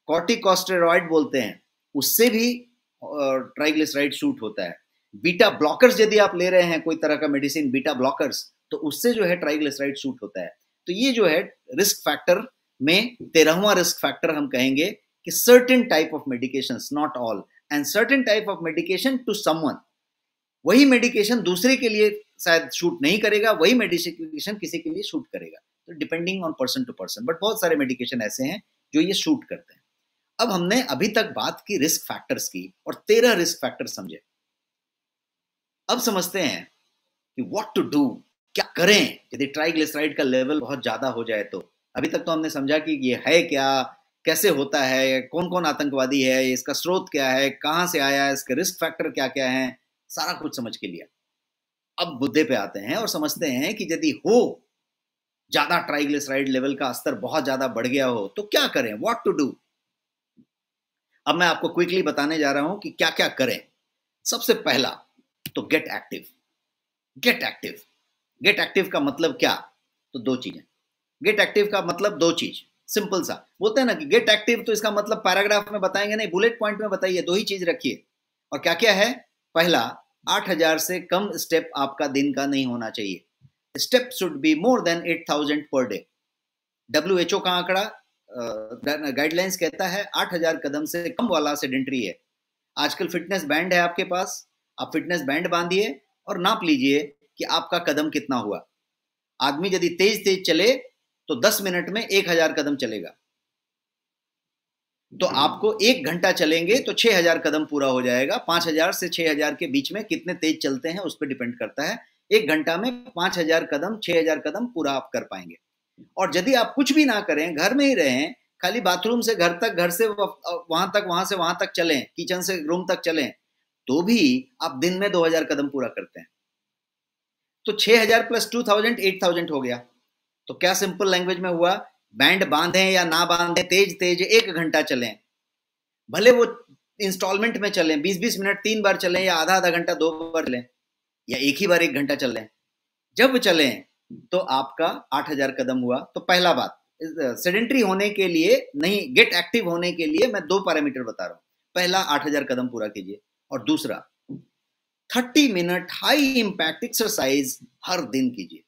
कॉर्टिकोस्टेरॉइड बोलते हैं, उससे भी ट्राइग्लिसराइड शूट होता है। बीटा ब्लॉकर्स यदि आप ले रहे हैं, कोई तरह का मेडिसिन बीटा ब्लॉकर्स, तो उससे जो है ट्राइग्लिसराइड शूट होता है। तो ये जो है रिस्क फैक्टर में 13वां रिस्क फैक्टर हम कहेंगे कि certain type of medications, not all, and certain type of medication to someone. वही मेडिकेशन दूसरे के लिए शायद शूट नहीं करेगा, वही मेडिकेशन किसी के लिए शूट करेगा, तो depending on person to person, but बहुत सारे मेडिकेशन ऐसे हैं जो ये शूट करते हैं। अब हमने अभी तक बात की रिस्क फैक्टर्स की और 13 रिस्क फैक्टर समझे। अब समझते हैं कि व्हाट टू डू, क्या करें यदि ट्राइग्लिसराइड का लेवल बहुत ज्यादा हो जाए तो। अभी तक तो हमने समझा कि ये है क्या, कैसे होता है, कौन कौन आतंकवादी है, इसका स्रोत क्या है, कहां से आया है, इसके रिस्क फैक्टर क्या क्या है, सारा कुछ समझ के लिया। अब मुद्दे पे आते हैं और समझते हैं कि यदि हो ज्यादा ट्राइग्लिसराइड लेवल का स्तर बहुत ज्यादा बढ़ गया हो तो क्या करें, व्हाट टू डू। अब मैं आपको क्विकली बताने जा रहा हूं कि क्या क्या करें। सबसे पहला तो gate active. Gate active, gate active का मतलब क्या, तो दो चीजें। गेट एक्टिव का मतलब दो चीज, सिंपल सा बोलते हैं ना कि गेट एक्टिव, तो इसका मतलब पैराग्राफ में बताएंगे नहीं, बुलेट पॉइंट में बताइए, दो ही चीज रखिए। और क्या क्या है, पहला 8,000 से कम स्टेप आपका दिन का नहीं होना चाहिए। Step should be more than 8,000 per day. WHO का आंकड़ा गाइडलाइंस कहता है 8,000 कदम से कम वाला सेडेंटरी है। आजकल फिटनेस बैंड है आपके पास, आप फिटनेस बैंड बांधिए और नाप लीजिए कि आपका कदम कितना हुआ। आदमी यदि तेज तेज चले तो 10 मिनट में 1,000 कदम चलेगा, तो आपको 1 घंटा चलेंगे तो 6,000 कदम पूरा हो जाएगा। 5,000 से 6,000 के बीच में कितने तेज चलते हैं उस पर डिपेंड करता है। 1 घंटा में 5,000 कदम, 6,000 कदम पूरा आप कर पाएंगे। और यदि आप कुछ भी ना करें, घर में ही रहें, खाली बाथरूम से घर तक, घर से वहां तक, वहां से वहां तक चलें, किचन से रूम तक चलें, तो भी आप दिन में 2,000 कदम पूरा करते हैं। तो 6,000 प्लस 2,000 8,000 हो गया। तो क्या सिंपल लैंग्वेज में हुआ, बैंड बांधें या ना बांधें, तेज तेज 1 घंटा चलें, भले वो इंस्टॉलमेंट में चलें, 20-20 मिनट 3 बार चलें, या आधा आधा घंटा 2 बार चलें, या एक ही बार 1 घंटा चल लें, जब चलें तो आपका 8,000 कदम हुआ। तो पहला बात, सेडेंटरी होने के लिए नहीं, गेट एक्टिव होने के लिए मैं 2 पैरामीटर बता रहा हूं। पहला 8,000 कदम पूरा कीजिए, और दूसरा 30 मिनट हाई इंपैक्ट एक्सरसाइज हर दिन कीजिए।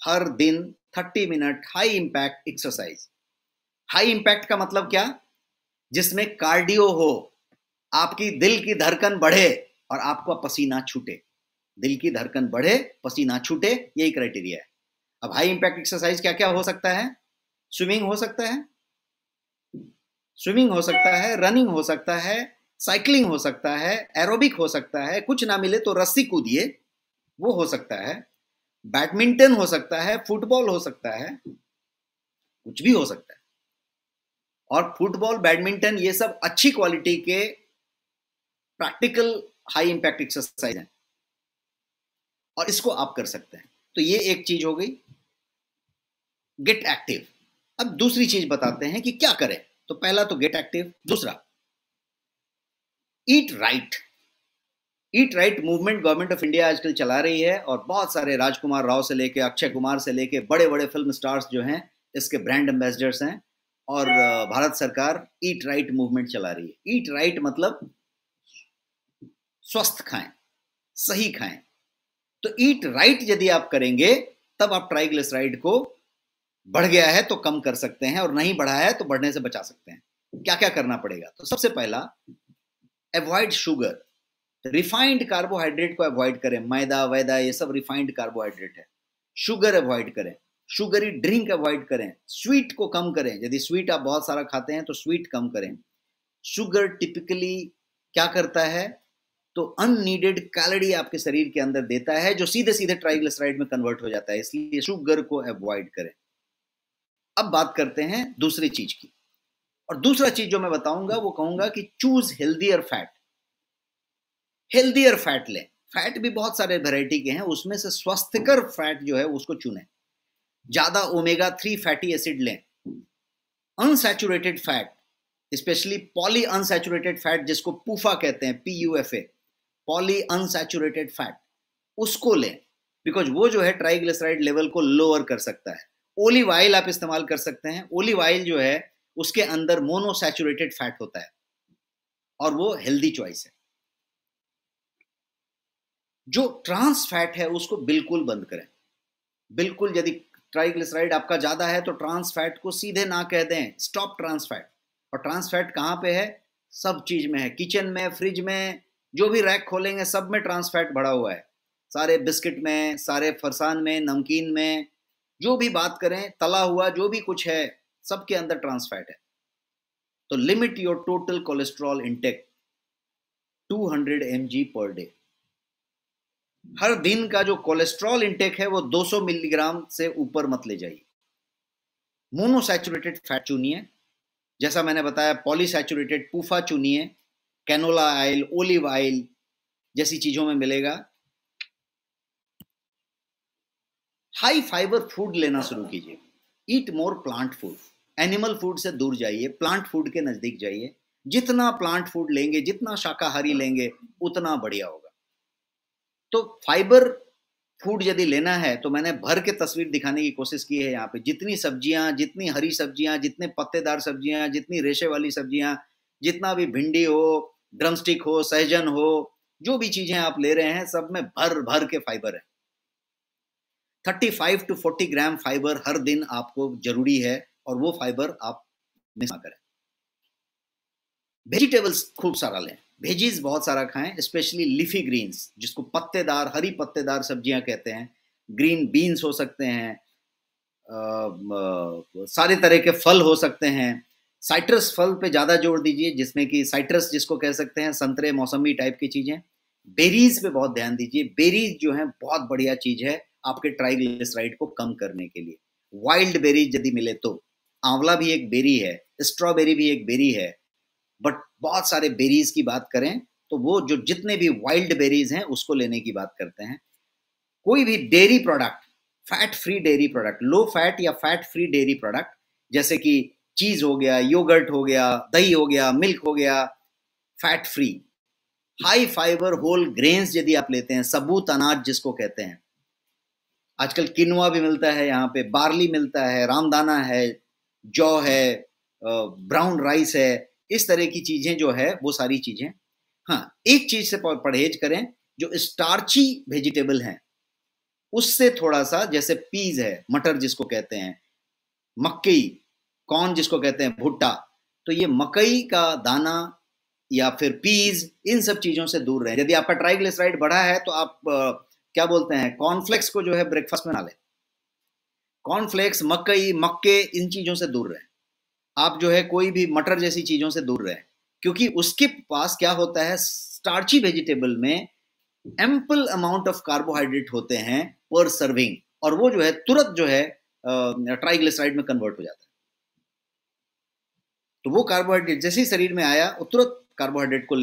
हर दिन 30 minute high impact exercise. High impact का मतलब क्या, जिसमें कार्डियो हो, आपकी दिल की धड़कन बढ़े और आपका पसीना छूटे। दिल की धड़कन बढ़े, पसीना छूटे, यही क्राइटेरिया है। अब हाई इंपैक्ट एक्सरसाइज क्या क्या हो सकता है, स्विमिंग हो सकता है, स्विमिंग हो सकता है, रनिंग हो सकता है, साइकिलिंग हो सकता है, एरोबिक हो सकता है, कुछ ना मिले तो रस्सी कूदिए, वो हो सकता है, बैडमिंटन हो सकता है, फुटबॉल हो सकता है, कुछ भी हो सकता है। और फुटबॉल, बैडमिंटन, ये सब अच्छी क्वालिटी के प्रैक्टिकल हाई इंपैक्ट एक्सरसाइज हैं और इसको आप कर सकते हैं। तो ये एक चीज हो गई, गेट एक्टिव। अब दूसरी चीज बताते हैं कि क्या करें। तो पहला तो गेट एक्टिव, दूसरा eat right. Eat right movement government of India आजकल चला रही है, और बहुत सारे राजकुमार राव से लेके अक्षय कुमार से लेके बड़े बड़े फिल्म स्टार्स जो हैं इसके ब्रांड एम्बेसडर्स हैं। और भारत सरकार ईट राइट मूवमेंट चला रही है। ईट राइट मतलब स्वस्थ खाएं, सही खाएं। तो ईट राइट यदि आप करेंगे तब आप ट्राइग्लिसराइड को बढ़ गया है तो कम कर सकते हैं, और नहीं बढ़ा है तो बढ़ने से बचा सकते हैं। क्या क्या करना पड़ेगा, तो सबसे पहला अवॉइड शुगर। रिफाइंड कार्बोहाइड्रेट को अवॉइड करें, मैदा वैदा ये सब रिफाइंड कार्बोहाइड्रेट है। शुगर अवॉइड करें, शुगरी ड्रिंक अवॉइड करें, स्वीट को कम करें। यदि स्वीट आप बहुत सारा खाते हैं तो स्वीट कम करें। शुगर टिपिकली क्या करता है, तो अननीडेड कैलोरी आपके शरीर के अंदर देता है, जो सीधे सीधे ट्राइग्लिसराइड में कन्वर्ट हो जाता है। इसलिए शुगर को अवॉइड करें। अब बात करते हैं दूसरी चीज की, और दूसरा चीज जो मैं बताऊंगा वो कहूंगा कि choose healthier fat. Healthier fat लें। फैट भी बहुत सारे वैरायटी के हैं, उसमें से स्वास्थ्यकर फैट जो है उसको चुनें। ज्यादा ओमेगा 3 फैटी एसिड लें। Unsaturated fat, specially poly unsaturated fat जिसको पूफा कहते हैं, PUFA, पॉली अनसैचुरेटेड फैट, उसको लें, बिकॉज वो जो है ट्राइग्लिसराइड लेवल को लोअर कर सकता है। ओलिव ऑयल आप इस्तेमाल कर सकते हैं। ओलिव ऑयल जो है उसके अंदर मोनोसैचुरेटेड फैट होता है और वो हेल्दी चॉइस है। जो ट्रांस फैट है उसको बिल्कुल बंद करें। बिल्कुल, यदि ट्राइग्लिसराइड आपका ज्यादा है तो ट्रांस फैट को सीधे ना कह दें, स्टॉप ट्रांस फैट। और ट्रांस फैट कहाँ पे है? सब चीज में है, किचन में, फ्रिज में, जो भी रैक खोलेंगे सब में ट्रांस फैट भरा हुआ है। सारे बिस्किट में, सारे फरसान में, नमकीन में, जो भी बात करें, तला हुआ जो भी कुछ है, सबके अंदर ट्रांस फैट है। तो limit your total cholesterol intake 200 mg per day. हर दिन का जो कोलेस्ट्रॉल इंटेक है वो 200 मिलीग्राम से ऊपर मत ले जाइए। मोनोसैचुरेटेड फैट चुनिए, जैसा मैंने बताया, पॉलीसैचुरेटेड पूफा चुनिए, कैनोला ऑयल, ओलिव ऑयल जैसी चीजों में मिलेगा। हाई फाइबर फूड लेना शुरू कीजिए। Eat more plant food. Animal food से दूर जाइए, प्लांट फूड के नजदीक जाइए। जितना प्लांट फूड लेंगे, जितना शाकाहारी लेंगे, उतना बढ़िया होगा। तो फाइबर फूड यदि लेना है तो मैंने भर के तस्वीर दिखाने की कोशिश की है यहाँ पे। जितनी सब्जियां, जितनी हरी सब्जियां, जितने पत्तेदार सब्जियां, जितनी रेशे वाली सब्जियां, जितना भी भिंडी हो, ड्रमस्टिक हो, सहजन हो, जो भी चीजें आप ले रहे हैं सब में भर भर के फाइबर है। 35 to 40 ग्राम फाइबर हर दिन आपको जरूरी है, और वो फाइबर आप मिस ना करें। वेजिटेबल्स खूब सारा लें। वेजीज बहुत सारा खाएं, स्पेशली लीफी ग्रीन्स, जिसको पत्तेदार, हरी पत्तेदार सब्जियां कहते हैं। ग्रीन बीन्स हो सकते हैं, सारे तरह के फल हो सकते हैं। साइट्रस फल पे ज़्यादा जोर दीजिए, जिसमें कि साइट्रस जिसको कह सकते हैं, संतरे, मौसमी टाइप की चीज़ें। बेरीज पे बहुत ध्यान दीजिए। बेरीज जो है बहुत बढ़िया चीज़ है आपके ट्राइग्लिसराइड को कम करने के लिए। वाइल्ड बेरीज यदि मिले तो, आंवला भी एक बेरी है, स्ट्रॉबेरी भी एक बेरी है, बट बहुत सारे बेरीज की बात करें तो वो जो जितने भी वाइल्ड बेरीज हैं उसको लेने की बात करते हैं। कोई भी dairy product, fat free dairy product, low fat या फैट फ्री डेयरी प्रोडक्ट, जैसे कि चीज हो गया, योगर्ट हो गया, दही हो गया, मिल्क हो गया, fat free. High fibre whole grains यदि आप लेते हैं, सबूत अनाज जिसको कहते हैं, आजकल किनुआ भी मिलता है यहाँ पे, बार्ली मिलता है, रामदाना है, जौ है, ब्राउन राइस है, इस तरह की चीजें जो है वो सारी चीजें। हाँ, एक चीज से परहेज करें, जो स्टार्ची वेजिटेबल हैं उससे थोड़ा सा, जैसे पीज है, मटर जिसको कहते हैं, मक्की, कॉर्न जिसको कहते हैं, भुट्टा, तो ये मकई का दाना या फिर पीज, इन सब चीजों से दूर रहें। यदि आपका ट्राइग्लिसराइड बढ़ा है तो आप क्या बोलते हैं, कॉर्नफ्लेक्स को जो है ब्रेकफास्ट में ना लें। कॉर्नफ्लेक्स, मकई, मक्के, इन चीजों से दूर रहें। आप जो है कोई भी मटर जैसी चीजों से दूर रहें, क्योंकि उसके पास क्या होता है, स्टार्ची वेजिटेबल में एम्पल अमाउंट ऑफ कार्बोहाइड्रेट होते हैं पर सर्विंग, और वो जो है तुरंत जो है ट्राइग्लिसराइड में कन्वर्ट हो जाता है। तो वो कार्बोहाइड्रेट जैसे ही शरीर में आया वो तुरंत कार्बोहाइड्रेट को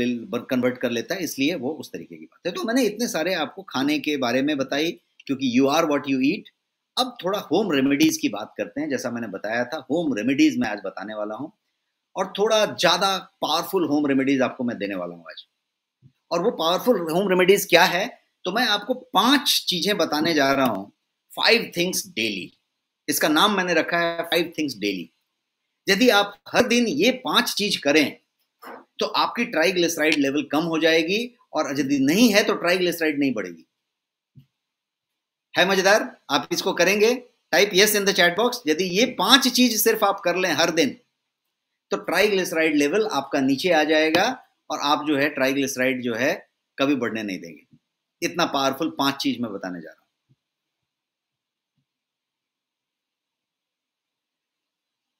कन्वर्ट कर लेता है, इसलिए वो उस तरीके की बात है। तो मैंने इतने सारे आपको खाने के बारे में बताई, क्योंकि you are what you eat. अब थोड़ा होम रेमेडीज की बात करते हैं। जैसा मैंने बताया था, होम रेमेडीज मैं आज बताने वाला हूँ, और थोड़ा ज्यादा पावरफुल होम रेमेडीज आपको मैं देने वाला हूँ आज। और वो पावरफुल होम रेमेडीज क्या है, तो मैं आपको 5 चीजें बताने जा रहा हूं। 5 थिंग्स डेली, इसका नाम मैंने रखा है 5 थिंग्स डेली। यदि आप हर दिन ये 5 चीज करें तो आपकी ट्राइग्लिसराइड लेवल कम हो जाएगी, और यदि नहीं है तो ट्राइग्लिसराइड नहीं बढ़ेगी। है मजेदार? आप इसको करेंगे? Type yes in the chat box यदि ये 5 चीज सिर्फ आप कर लें हर दिन, तो ट्राइग्लिसराइड लेवल आपका नीचे आ जाएगा, और आप जो है ट्राइग्लिसराइड जो है कभी बढ़ने नहीं देंगे। इतना पावरफुल 5 चीज मैं बताने जा रहा हूं।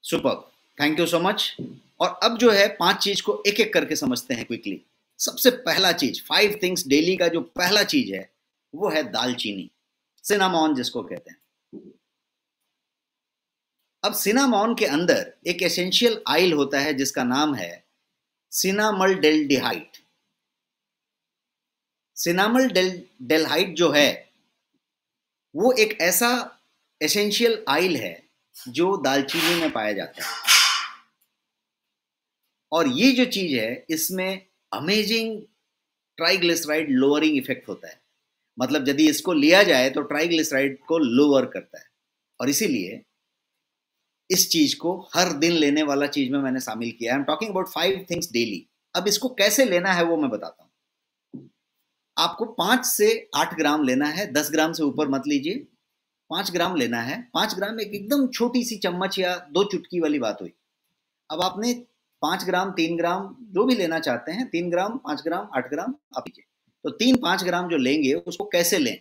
Super, thank you so much. और अब जो है 5 चीज को एक एक करके समझते हैं क्विकली। सबसे पहला चीज 5 थिंग्स डेली का जो पहला चीज है वो है दालचीनी, सिनामॉन जिसको कहते हैं। अब सिनामॉन के अंदर एक एसेंशियल ऑयल होता है जिसका नाम है सिनामल्डेल्डिहाइड। सिनामल्डेल्डिहाइड जो है वो एक ऐसा एसेंशियल ऑयल है जो दालचीनी में पाया जाता है, और ये जो चीज है इसमें अमेजिंग ट्राइग्लिसराइड लोअरिंग इफेक्ट होता है। मतलब यदि इसको लिया जाए तो ट्राइग्लिसराइड को लोअर करता है, और इसीलिए इस चीज को हर दिन लेने वाला चीज में मैंने शामिल किया है। I am talking about 5 things daily. अब इसको कैसे लेना है वो मैं बताता हूं। आपको 5 से 8 ग्राम लेना है, 10 ग्राम से ऊपर मत लीजिए। 5 ग्राम लेना है। 5 ग्राम एक एकदम छोटी सी चम्मच या 2 चुटकी वाली बात हुई। अब आपने 5 ग्राम 3 ग्राम जो भी लेना चाहते हैं, 3 ग्राम 5 ग्राम 8 ग्राम आप लीजिए। तो 3-5 ग्राम जो लेंगे उसको कैसे लें,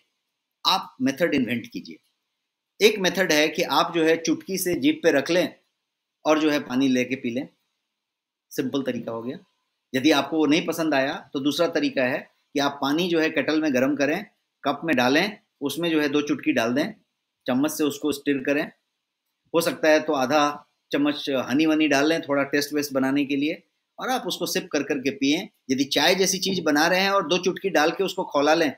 आप मेथड इन्वेंट कीजिए। एक मेथड है कि आप जो है चुटकी से जीभ पे रख लें और जो है पानी लेके पी लें। सिंपल तरीका हो गया। यदि आपको वो नहीं पसंद आया तो दूसरा तरीका है कि आप पानी जो है केटल में गर्म करें, कप में डालें, उसमें जो है 2 चुटकी डाल दें, चम्मच से उसको स्टिर करें। हो सकता है तो आधा चम्मच हनी वनी डाल लें थोड़ा टेस्ट वेस्ट बनाने के लिए, और आप उसको सिप कर करके पिएं। यदि चाय जैसी चीज बना रहे हैं और 2 चुटकी डाल के उसको खौला लें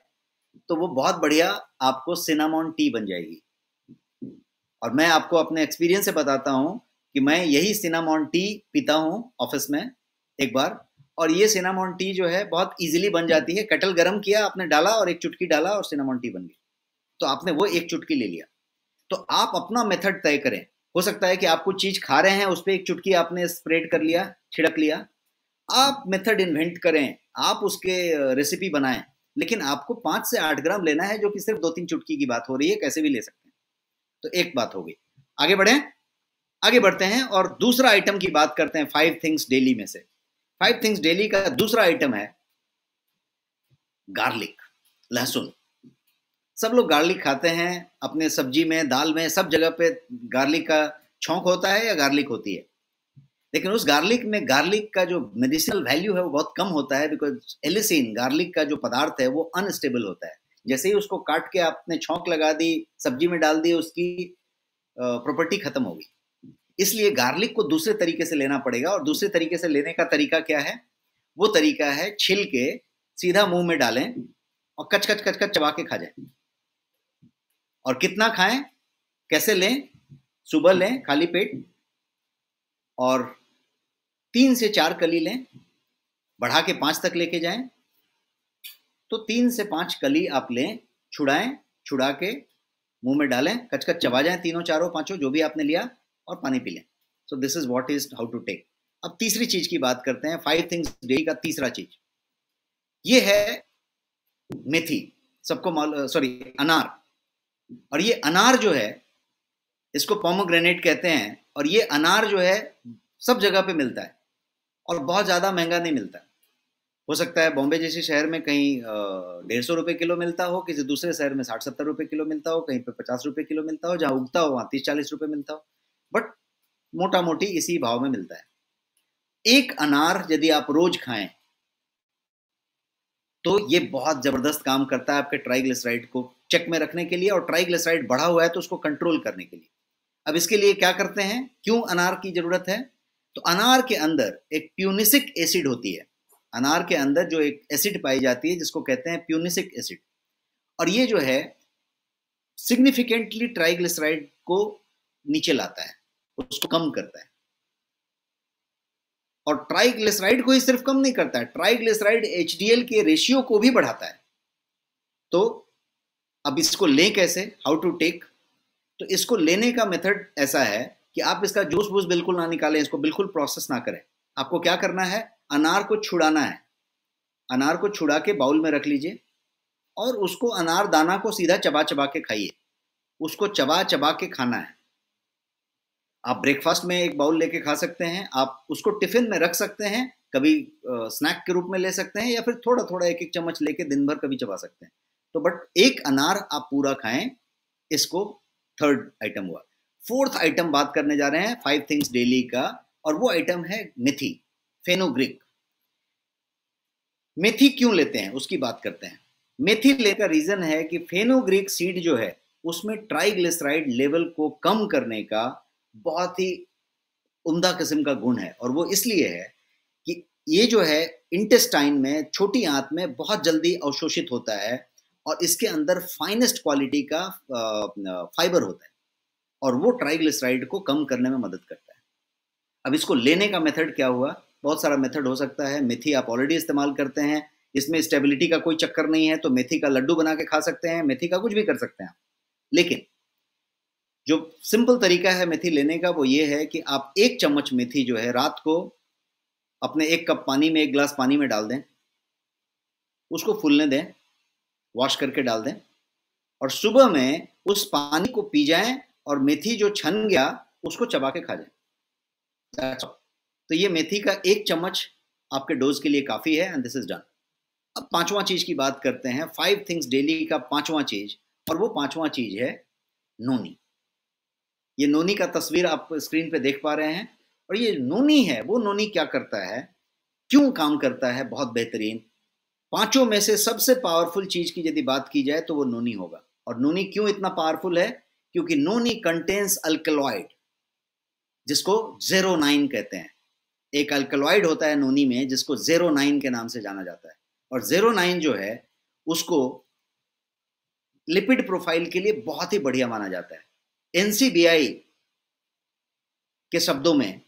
तो वो बहुत बढ़िया आपको सिनामॉन टी बन जाएगी। और मैं आपको अपने एक्सपीरियंस से बताता हूँ कि मैं यही सिनामॉन टी पीता हूँ ऑफिस में एक बार, और ये सिनामॉन टी जो है बहुत इजीली बन जाती है। केटल गर्म किया, आपने डाला और 1 चुटकी डाला और सिनामॉन टी बन गई। तो आपने वो 1 चुटकी ले लिया। तो आप अपना मेथड तय करें। हो सकता है कि आप कुछ चीज खा रहे हैं, उस पर 1 चुटकी आपने स्प्रेड कर लिया, छिड़क लिया। आप मेथड इन्वेंट करें, आप उसके रेसिपी बनाएं, लेकिन आपको 5 से 8 ग्राम लेना है, जो कि सिर्फ 2-3 चुटकी की बात हो रही है, कैसे भी ले सकते हैं। तो एक बात हो गई। आगे बढ़ें, आगे बढ़ते हैं और दूसरा आइटम की बात करते हैं 5 थिंग्स डेली में से। 5 थिंग्स डेली का दूसरा आइटम है गार्लिक, लहसुन। सब लोग गार्लिक खाते हैं, अपने सब्जी में, दाल में, सब जगह पे गार्लिक का छौंक होता है या गार्लिक होती है। लेकिन उस गार्लिक में गार्लिक का जो मेडिसिनल वैल्यू है वो बहुत कम होता है, बिकॉज एलिसिन गार्लिक का जो पदार्थ है वो अनस्टेबल होता है। जैसे ही उसको काट के आपने छौंक लगा दी, सब्जी में डाल दी, उसकी प्रॉपर्टी खत्म होगी। इसलिए गार्लिक को दूसरे तरीके से लेना पड़ेगा, और दूसरे तरीके से लेने का तरीका क्या है? वो तरीका है छिल के सीधा मुंह में डालें और कच कच कच कच चबा के खा जाए। और कितना खाएं, कैसे लें? सुबह लें खाली पेट, और 3 से 4 कली लें, बढ़ा के 5 तक लेके जाएं। तो 3 से 5 कली आप लें, छुड़ाएं, छुड़ा के मुंह में डालें, कच कच चबा जाएं, तीनों चारों पांचों जो भी आपने लिया, और पानी पी लें। So this is what is how to take. अब तीसरी चीज की बात करते हैं, 5 थिंग्स डे का तीसरा चीज ये है मेथी। सबको सॉरी, अनार। और ये अनार जो है इसको पोमोग्रेनेट कहते हैं, और ये अनार जो है सब जगह पे मिलता है और बहुत ज़्यादा महंगा नहीं मिलता। हो सकता है बॉम्बे जैसे शहर में कहीं 150 रुपये किलो मिलता हो, किसी दूसरे शहर में 60-70 रुपये किलो मिलता हो, कहीं पे 50 रुपये किलो मिलता हो, जहाँ उगता हो वहाँ 30-40 रुपये मिलता हो, बट मोटा मोटी इसी भाव में मिलता है। एक अनार यदि आप रोज खाएं तो ये बहुत जबरदस्त काम करता है आपके ट्राइग्लिसराइड को चेक में रखने के लिए, और ट्राइग्लिसराइड बढ़ा हुआ है तो उसको कंट्रोल करने के लिए। अब इसके लिए क्या करते हैं, क्यों अनार की जरूरत है? तो अनार के अंदर एक प्यूनिसिक एसिड होती है। अनार के अंदर जो एक एसिड पाई जाती है जिसको कहते हैं प्यूनिसिक एसिड, और ये जो है सिग्निफिकेंटली ट्राइग्लिसराइड को नीचे लाता है, उसको कम करता है। और ट्राइग्लिसराइड को ही सिर्फ कम नहीं करता है, ट्राइग्लिसराइड एचडीएल के रेशियो को भी बढ़ाता है। तो अब इसको लें कैसे, हाउ टू टेक? तो इसको लेने का मेथड ऐसा है कि आप इसका जूस वूस बिल्कुल ना निकालें, इसको बिल्कुल प्रोसेस ना करें। आपको क्या करना है, अनार को छुड़ाना है। अनार को छुड़ा के बाउल में रख लीजिए, और उसको अनार दाना को सीधा चबा चबा के खाइए। उसको चबा चबा के खाना है। आप ब्रेकफास्ट में एक बाउल लेके खा सकते हैं, आप उसको टिफिन में रख सकते हैं, कभी स्नैक के रूप में ले सकते हैं, या फिर थोड़ा थोड़ा एक एक चम्मच लेके दिन भर कभी चबा सकते हैं। तो बट एक अनार आप पूरा खाएं। इसको थर्ड आइटम हुआ। फोर्थ आइटम बात करने जा रहे हैं 5 थिंग्स डेली का, और वो आइटम है मेथी, फेनुग्रीक। मेथी क्यों लेते हैं उसकी बात करते हैं। मेथी लेने का रीजन है कि फेनोग्रीक सीड जो है उसमें ट्राइग्लिसराइड लेवल को कम करने का बहुत ही उम्दा किस्म का गुण है, और वो इसलिए है कि ये जो है इंटेस्टाइन में, छोटी आंत में बहुत जल्दी अवशोषित होता है, और इसके अंदर फाइनेस्ट क्वालिटी का फाइबर होता है, और वो ट्राइग्लिसराइड को कम करने में मदद करता है। अब इसको लेने का मेथड क्या हुआ? बहुत सारा मेथड हो सकता है। मेथी आप ऑलरेडी इस्तेमाल करते हैं, इसमें स्टेबिलिटी का कोई चक्कर नहीं है, तो मेथी का लड्डू बना के खा सकते हैं, मेथी का कुछ भी कर सकते हैं। लेकिन जो सिंपल तरीका है मेथी लेने का वो ये है कि आप 1 चम्मच मेथी जो है रात को अपने 1 कप पानी में, 1 गिलास पानी में डाल दें, उसको फूलने दें, वॉश करके डाल दें, और सुबह में उस पानी को पी जाएं, और मेथी जो छन गया उसको चबा के खा जाएं। तो ये मेथी का 1 चम्मच आपके डोज के लिए काफ़ी है, एंड दिस इज डन। अब 5वां चीज़ की बात करते हैं, 5 थिंग्स डेली का 5वां चीज़, और वो 5वां चीज़ है नोनी। ये नोनी का तस्वीर आप स्क्रीन पे देख पा रहे हैं, और ये नोनी है। वो नोनी क्या करता है, क्यों काम करता है बहुत बेहतरीन? 5 में से सबसे पावरफुल चीज़ की यदि बात की जाए तो वो नोनी होगा। और नोनी क्यों इतना पावरफुल है? क्योंकि नोनी कंटेन्स अल्कलॉइड, जिसको 09 कहते हैं। एक अल्कलॉइड होता है नोनी में जिसको 09 के नाम से जाना जाता है, और 09 जो है उसको लिपिड प्रोफाइल के लिए बहुत ही बढ़िया माना जाता है। एनसीबीआई के शब्दों में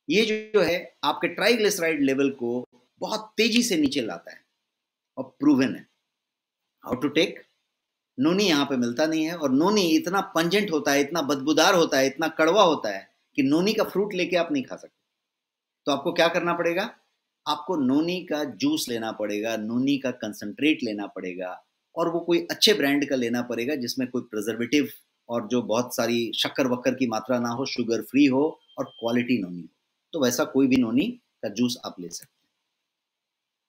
ये जो है आपके ट्राइग्लिसराइड लेवल को बहुत तेजी से नीचे लाता है, और प्रूवन है। How to take? नोनी यहाँ पे मिलता नहीं है, और नोनी इतना पंजेंट होता है, इतना बदबूदार होता है, इतना कड़वा होता है कि नोनी का फ्रूट लेके आप नहीं खा सकते। तो आपको क्या करना पड़ेगा? आपको नोनी का जूस लेना पड़ेगा, नोनी का कंसंट्रेट लेना पड़ेगा, और वो कोई अच्छे ब्रांड का लेना पड़ेगा जिसमें कोई प्रिजर्वेटिव और जो बहुत सारी शक्कर वक्कर की मात्रा ना हो, शुगर फ्री हो, और क्वालिटी नोनी हो। तो वैसा कोई भी नोनी का जूस आप ले सकते हैं।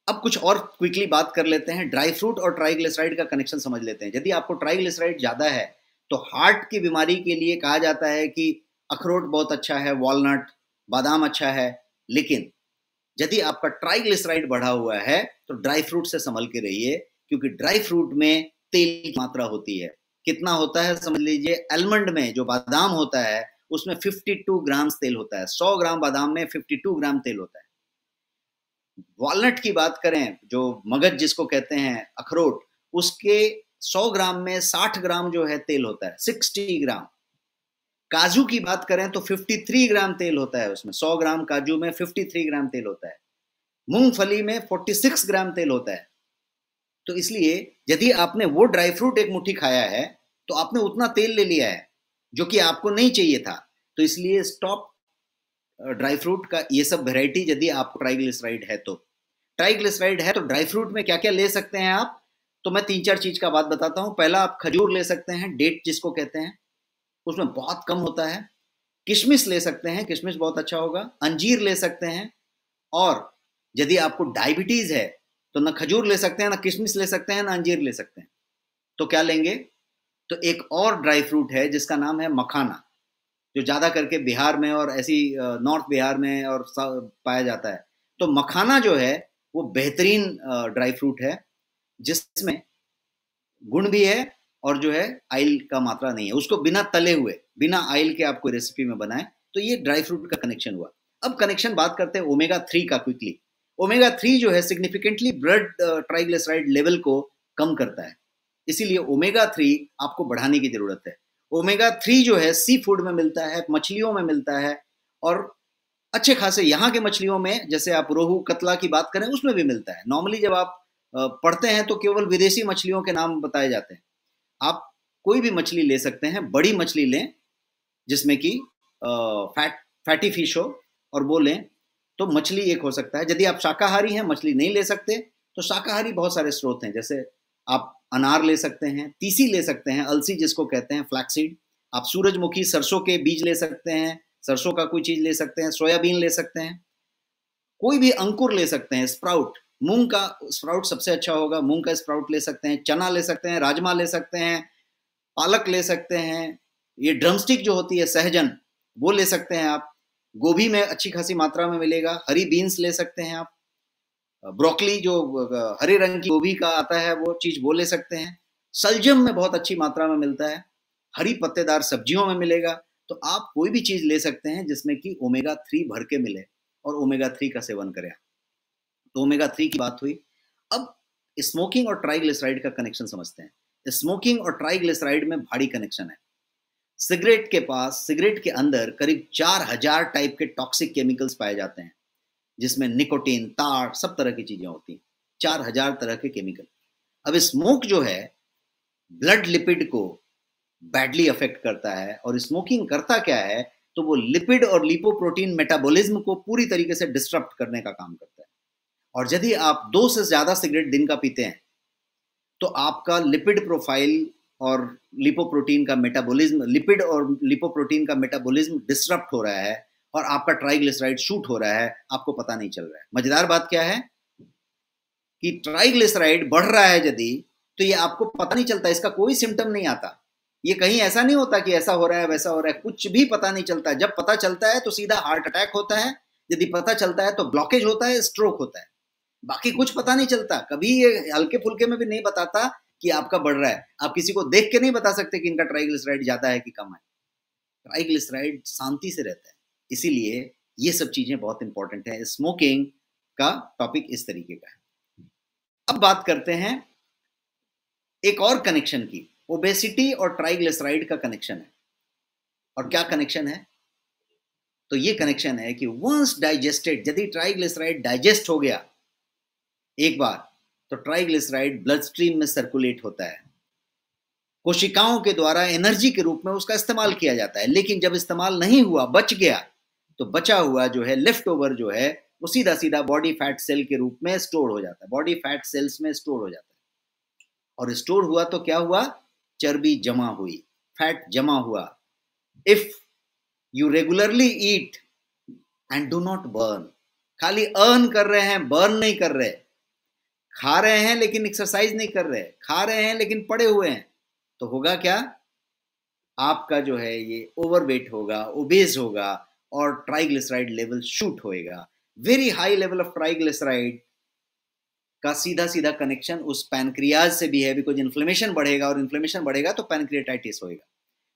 अब कुछ और क्विकली बात कर लेते हैं, ड्राई फ्रूट और ट्राइग्लिसराइड का कनेक्शन समझ लेते हैं। यदि आपको ट्राइग्लिसराइड ज़्यादा है तो हार्ट की बीमारी के लिए कहा जाता है कि अखरोट बहुत अच्छा है, वॉलनट, बादाम अच्छा है। लेकिन यदि आपका ट्राइग्लिसराइड बढ़ा हुआ है तो ड्राई फ्रूट से संभल के रहिए, क्योंकि ड्राई फ्रूट में तेल की मात्रा होती है। कितना होता है समझ लीजिए, एलमंड में जो बादाम होता है उसमें 52 ग्राम तेल होता है। 100 ग्राम बादाम में 52 ग्राम तेल होता है। वॉलनट की बात करें, जो मगज जिसको कहते हैं, अखरोट, उसके 100 ग्राम में 60 ग्राम जो है तेल होता है, 60 ग्राम। काजू की बात करें तो 53 ग्राम तेल होता है उसमें, 100 ग्राम काजू में 53 ग्राम तेल होता है। मूंगफली में 46 ग्राम तेल होता है। तो इसलिए यदि आपने वो ड्राई फ्रूट एक मुट्ठी खाया है तो आपने उतना तेल ले लिया है जो कि आपको नहीं चाहिए था। तो इसलिए स्टॉप ड्राई फ्रूट का ये सब वेराइटी, यदि आपको ट्राइग्लिसराइड है तो। ट्राइग्लिसराइड है तो ड्राई फ्रूट में क्या क्या ले सकते हैं आप? तो मैं 3-4 चीज का बात बताता हूँ। पहला, आप खजूर ले सकते हैं, डेट जिसको कहते हैं, उसमें बहुत कम होता है। किशमिश ले सकते हैं, किशमिश बहुत अच्छा होगा। अंजीर ले सकते हैं, और यदि आपको डायबिटीज है तो ना खजूर ले सकते हैं, ना किशमिश ले सकते हैं, ना अंजीर ले सकते हैं। तो क्या लेंगे? तो एक और ड्राई फ्रूट है जिसका नाम है मखाना, जो ज़्यादा करके बिहार में और ऐसी नॉर्थ बिहार में और पाया जाता है। तो मखाना जो है वो बेहतरीन ड्राई फ्रूट है, जिसमें गुण भी है और जो है आयल का मात्रा नहीं है। उसको बिना तले हुए, बिना आयल के आप कोई रेसिपी में बनाएं। तो ये ड्राई फ्रूट का कनेक्शन हुआ। अब कनेक्शन बात करते हैं ओमेगा 3 का क्विकली। ओमेगा 3 जो है सिग्निफिकेंटली ब्लड ट्राइग्लिसराइड लेवल को कम करता है, इसीलिए ओमेगा 3 आपको बढ़ाने की जरूरत है। ओमेगा 3 जो है सी फूड में मिलता है, मछलियों में मिलता है, और अच्छे खासे यहाँ के मछलियों में, जैसे आप रोहू कतला की बात करें, उसमें भी मिलता है। नॉर्मली जब आप पढ़ते हैं तो केवल विदेशी मछलियों के नाम बताए जाते हैं। आप कोई भी मछली ले सकते हैं, बड़ी मछली लें जिसमें कि फैटी फिश हो, और वो लें तो मछली एक हो सकता है। यदि आप शाकाहारी हैं, मछली नहीं ले सकते, तो शाकाहारी बहुत सारे स्रोत हैं। जैसे आप अनार ले सकते हैं, तीसी ले सकते हैं, अलसी जिसको कहते हैं, फ्लैक्सीड। आप सूरजमुखी, सरसों के बीज ले सकते हैं, सरसों का कोई चीज ले सकते हैं, सोयाबीन ले सकते हैं, कोई भी अंकुर ले सकते हैं, स्प्राउट। मूंग का स्प्राउट सबसे अच्छा होगा, मूंग का स्प्राउट ले सकते हैं, चना ले सकते हैं, राजमा ले सकते हैं, पालक ले सकते हैं, ये ड्रमस्टिक जो होती है सहजन, वो ले सकते हैं आप। गोभी में अच्छी खासी मात्रा में मिलेगा, हरी बीन्स ले सकते हैं आप। ब्रोकली जो हरे रंग की गोभी का आता है वो चीज वो ले सकते हैं। सलजम में बहुत अच्छी मात्रा में मिलता है, हरी पत्तेदार सब्जियों में मिलेगा। तो आप कोई भी चीज ले सकते हैं जिसमें कि ओमेगा 3 भर के मिले और ओमेगा 3 का सेवन करें। तो ओमेगा 3 की बात हुई। अब स्मोकिंग और ट्राइग्लिसराइड का कनेक्शन समझते हैं। स्मोकिंग और ट्राइग्लिसराइड में भारी कनेक्शन है। सिगरेट के अंदर करीब 4000 टाइप के टॉक्सिक केमिकल्स पाए जाते हैं, जिसमें निकोटीन, ताड़, सब तरह की चीजें होती हैं। 4000 तरह के केमिकल। अब स्मोक जो है ब्लड लिपिड को बैडली अफेक्ट करता है। और स्मोकिंग करता क्या है, तो वो लिपिड और लिपोप्रोटीन मेटाबॉलिज्म को पूरी तरीके से डिस्टर्ब करने का काम करता है। और यदि आप 2 से ज्यादा सिगरेट दिन का पीते हैं तो आपका लिपिड प्रोफाइल और लिपोप्रोटीन का मेटाबॉलिज्म, लिपिड और लिपोप्रोटीन का मेटाबॉलिज्म डिस्टर्ब हो रहा है और आपका ट्राइग्लिसराइड शूट हो रहा है, आपको पता नहीं चल रहा है। मजेदार बात क्या है कि ट्राइग्लिसराइड बढ़ रहा है यदि, तो ये आपको पता नहीं चलता, इसका कोई सिम्टम नहीं आता। ये कहीं ऐसा नहीं होता कि ऐसा हो रहा है वैसा हो रहा है, कुछ भी पता नहीं चलता। जब पता चलता है तो सीधा हार्ट अटैक होता है, यदि पता चलता है तो ब्लॉकेज होता है, स्ट्रोक होता है। बाकी कुछ पता नहीं चलता। कभी ये हल्के फुल्के में भी नहीं बताता कि आपका बढ़ रहा है। आप किसी को देख के नहीं बता सकते कि इनका ट्राइग्लिसराइड ज्यादा है कि कम है। ट्राइग्लिसराइड शांति से रहता है। इसीलिए ये सब चीजें बहुत इंपॉर्टेंट है। स्मोकिंग का टॉपिक इस तरीके का है। अब बात करते हैं एक और कनेक्शन की, ओबेसिटी और ट्राइग्लिसराइड का कनेक्शन है। और क्या कनेक्शन है, तो ये कनेक्शन है कि वंस डाइजेस्टेड, यदि ट्राइग्लिसराइड डाइजेस्ट हो गया एक बार, तो ट्राइग्लिसराइड ब्लड स्ट्रीम में सर्कुलेट होता है, कोशिकाओं के द्वारा एनर्जी के रूप में उसका इस्तेमाल किया जाता है। लेकिन जब इस्तेमाल नहीं हुआ, बच गया, तो बचा हुआ जो है लेफ्ट ओवर जो है वो सीधा सीधा बॉडी फैट सेल के रूप में स्टोर हो जाता है, बॉडी फैट सेल्स में स्टोर हो जाता है। और स्टोर हुआ तो क्या हुआ, चर्बी जमा हुई, फैट जमा हुआ। If you regularly eat and do not burn, खाली अर्न कर रहे हैं, बर्न नहीं कर रहे, खा रहे हैं लेकिन एक्सरसाइज नहीं कर रहे, खा रहे हैं लेकिन पड़े हुए हैं, तो होगा क्या, आपका जो है ये ओवरवेट होगा, ओबेज होगा और ट्राइग्लिसराइड लेवल शूट होएगा। Very high level of triglyceride का सीधा सीधा कनेक्शन उस पैनक्रियाज से भी है, बिकॉज इन्फ्लेमेशन बढ़ेगा और इन्फ्लेमेशन बढ़ेगा तो पैनक्रियाटाइटिस होएगा।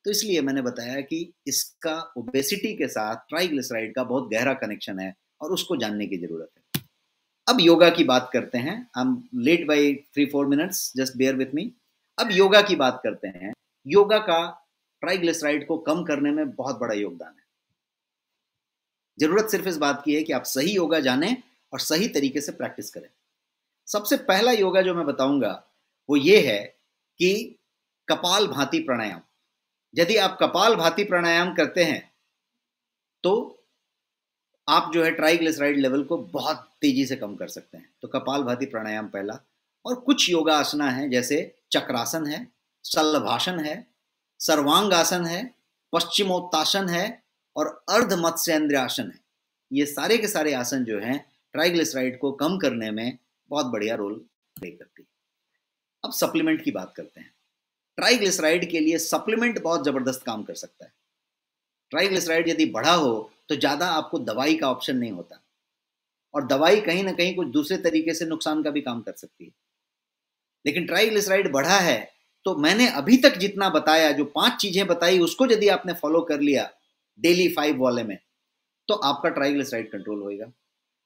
तो इसलिए मैंने बताया कि इसका ओबेसिटी के साथ ट्राइग्लिसराइड का बहुत गहरा कनेक्शन है और उसको जानने की जरूरत है। अब योगा की बात करते हैं। I am late by 3-4 minutes, just bear with me. अब योगा की बात करते हैं। योगा का ट्राइग्लिसराइड को कम करने में बहुत बड़ा योगदान है। जरूरत सिर्फ इस बात की है कि आप सही योगा जानें और सही तरीके से प्रैक्टिस करें। सबसे पहला योगा जो मैं बताऊंगा वो ये है कि कपाल भाती प्राणायाम। यदि आप कपाल भाती प्राणायाम करते हैं तो आप जो है ट्राइग्लिसराइड लेवल को बहुत तेजी से कम कर सकते हैं। तो कपाल भाती प्राणायाम पहला। और कुछ योगा आसना है, जैसे चक्रासन है, शलभासन है, सर्वांगासन है, पश्चिमोत्तासन है और अर्ध मत्स्येंद्रासन है। ये सारे के सारे आसन जो हैं ट्राइग्लिसराइड को कम करने में बहुत बढ़िया रोल प्ले करती है। अब सप्लीमेंट की बात करते हैं। ट्राइग्लिसराइड के लिए सप्लीमेंट बहुत जबरदस्त काम कर सकता है। ट्राइग्लिसराइड यदि बढ़ा हो तो ज्यादा आपको दवाई का ऑप्शन नहीं होता, और दवाई कहीं ना कहीं कुछ दूसरे तरीके से नुकसान का भी काम कर सकती है। लेकिन ट्राइग्लिसराइड बढ़ा है तो मैंने अभी तक जितना बताया, जो 5 चीजें बताई, उसको यदि आपने फॉलो कर लिया डेली 5 वाले में, तो आपका ट्राइग्लिसराइड कंट्रोल होएगा।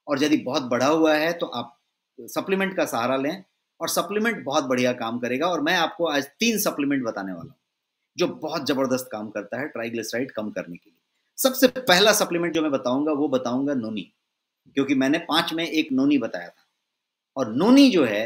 और यदि बहुत बढ़ा हुआ है तो आप सप्लीमेंट का सहारा लें, और सप्लीमेंट बहुत बढ़िया काम करेगा। और मैं आपको आज 3 सप्लीमेंट बताने वाला हूं जो बहुत जबरदस्त काम करता है ट्राइग्लिसराइड कम करने के लिए। सबसे पहला सप्लीमेंट जो मैं बताऊंगा वो बताऊंगा नोनी, क्योंकि मैंने 5 में एक नोनी बताया था। और नोनी जो है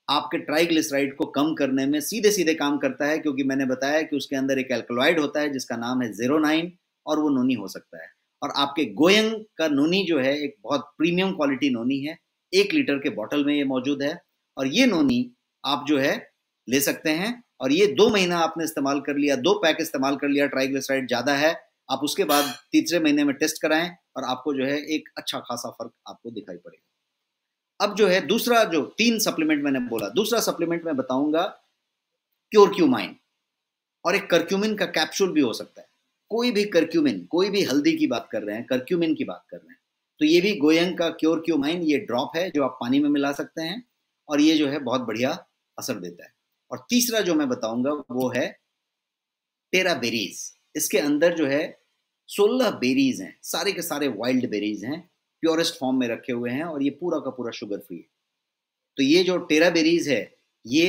आपके ट्राइग्लिसराइड को कम करने में सीधे सीधे काम करता है, क्योंकि मैंने बताया कि उसके अंदर एक एल्कलॉइड होता है जिसका नाम है 09, और वो नोनी हो सकता है। और आपके गोयंग का नोनी जो है एक बहुत प्रीमियम क्वालिटी नोनी है, 1 लीटर के बॉटल में ये मौजूद है। और ये नोनी आप जो है ले सकते हैं, और ये 2 महीना आपने इस्तेमाल कर लिया, 2 पैक इस्तेमाल कर लिया, ट्राइग्लिसराइड ज्यादा है, आप उसके बाद तीसरे महीने में टेस्ट कराएं और आपको जो है एक अच्छा खासा फर्क आपको दिखाई पड़ेगा। अब जो है दूसरा, जो 3 सप्लीमेंट मैंने बोला, दूसरा सप्लीमेंट मैं बताऊंगा क्योरक्यूमाइन, और एक करक्यूमिन का कैप्सूल भी हो सकता है। कोई भी करक्यूमिन, कोई भी हल्दी की बात कर रहे हैं, करक्यूमिन की बात कर रहे हैं, तो ये भी गोयंग का क्योर क्यूमाइन, ये ड्रॉप है जो आप पानी में मिला सकते हैं, और ये जो है बहुत बढ़िया असर देता है। और तीसरा जो मैं बताऊंगा वो है टेरा बेरीज। इसके अंदर जो है 16 बेरीज हैं, सारे के सारे वाइल्ड बेरीज हैं, प्योरेस्ट फॉर्म में रखे हुए हैं, और ये पूरा का पूरा शुगर फ्री है। तो ये जो टेरा बेरीज है ये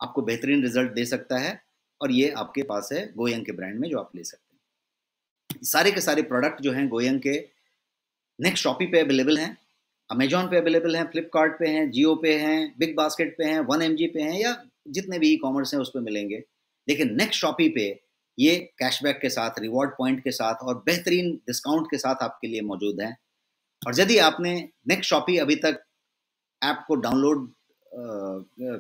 आपको बेहतरीन रिजल्ट दे सकता है, और ये आपके पास है गोयंग के ब्रांड में जो आप ले सकते हैं। सारे के सारे प्रोडक्ट जो हैं गोयंग के नेक्स्ट शॉपी पे अवेलेबल हैं, अमेजॉन पे अवेलेबल हैं, फ्लिपकार्ट पे हैं, जियो पे हैं, बिग बास्केट पे हैं, 1mg पे हैं, या जितने भी ई कॉमर्स हैं उस पर मिलेंगे। लेकिन नेक्स्ट शॉपी पे ये कैशबैक के साथ, रिवॉर्ड पॉइंट के साथ और बेहतरीन डिस्काउंट के साथ आपके लिए मौजूद हैं। और यदि आपने नेक्स्ट शॉपी अभी तक ऐप को डाउनलोड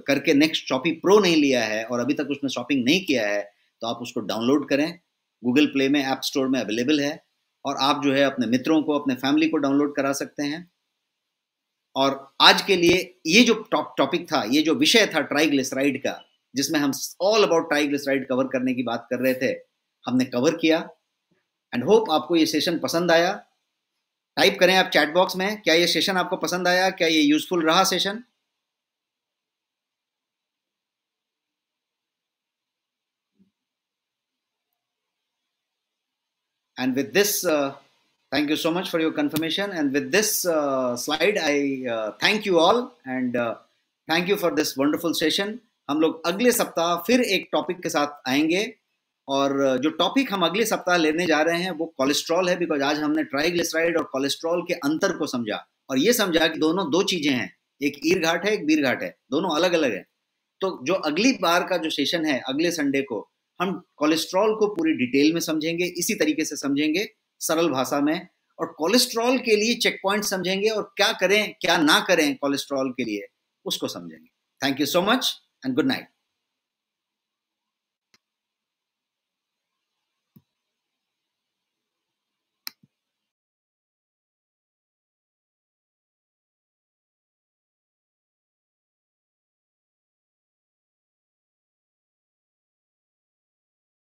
करके नेक्स्ट शॉपी प्रो नहीं लिया है और अभी तक उसमें शॉपिंग नहीं किया है, तो आप उसको डाउनलोड करें। गूगल प्ले में, ऐप स्टोर में अवेलेबल है, और आप जो है अपने मित्रों को, अपने फैमिली को डाउनलोड करा सकते हैं। और आज के लिए ये जो टॉपिक था, ये जो विषय था ट्राइग्लिसराइड का, जिसमें हम ऑल अबाउट ट्राइग्लिसराइड कवर करने की बात कर रहे थे, हमने कवर किया। एंड होप आपको ये सेशन पसंद आया। टाइप करें आप चैट बॉक्स में, क्या ये सेशन आपको पसंद आया, क्या ये यूजफुल रहा session. And with this, thank you so much for your confirmation. And with this slide, I thank you all, and thank you for this wonderful session. हम लोग अगले सप्ताह फिर एक टॉपिक के साथ आएंगे, और जो टॉपिक हम अगले सप्ताह लेने जा रहे हैं वो कोलेस्ट्रॉल है, बिकॉज आज हमने ट्राइग्लिसराइड और कोलेस्ट्रॉल के अंतर को समझा, और ये समझा कि दोनों दो चीजें हैं, एक ईर घाट है, एक बीर घाट है, दोनों अलग अलग है। तो जो अगली बार का जो सेशन है अगले संडे को, हम कोलेस्ट्रॉल को पूरी डिटेल में समझेंगे, इसी तरीके से समझेंगे, सरल भाषा में, और कोलेस्ट्रॉल के लिए चेक पॉइंट समझेंगे, और क्या करें क्या ना करें कोलेस्ट्रॉल के लिए उसको समझेंगे। Thank you so much and good night.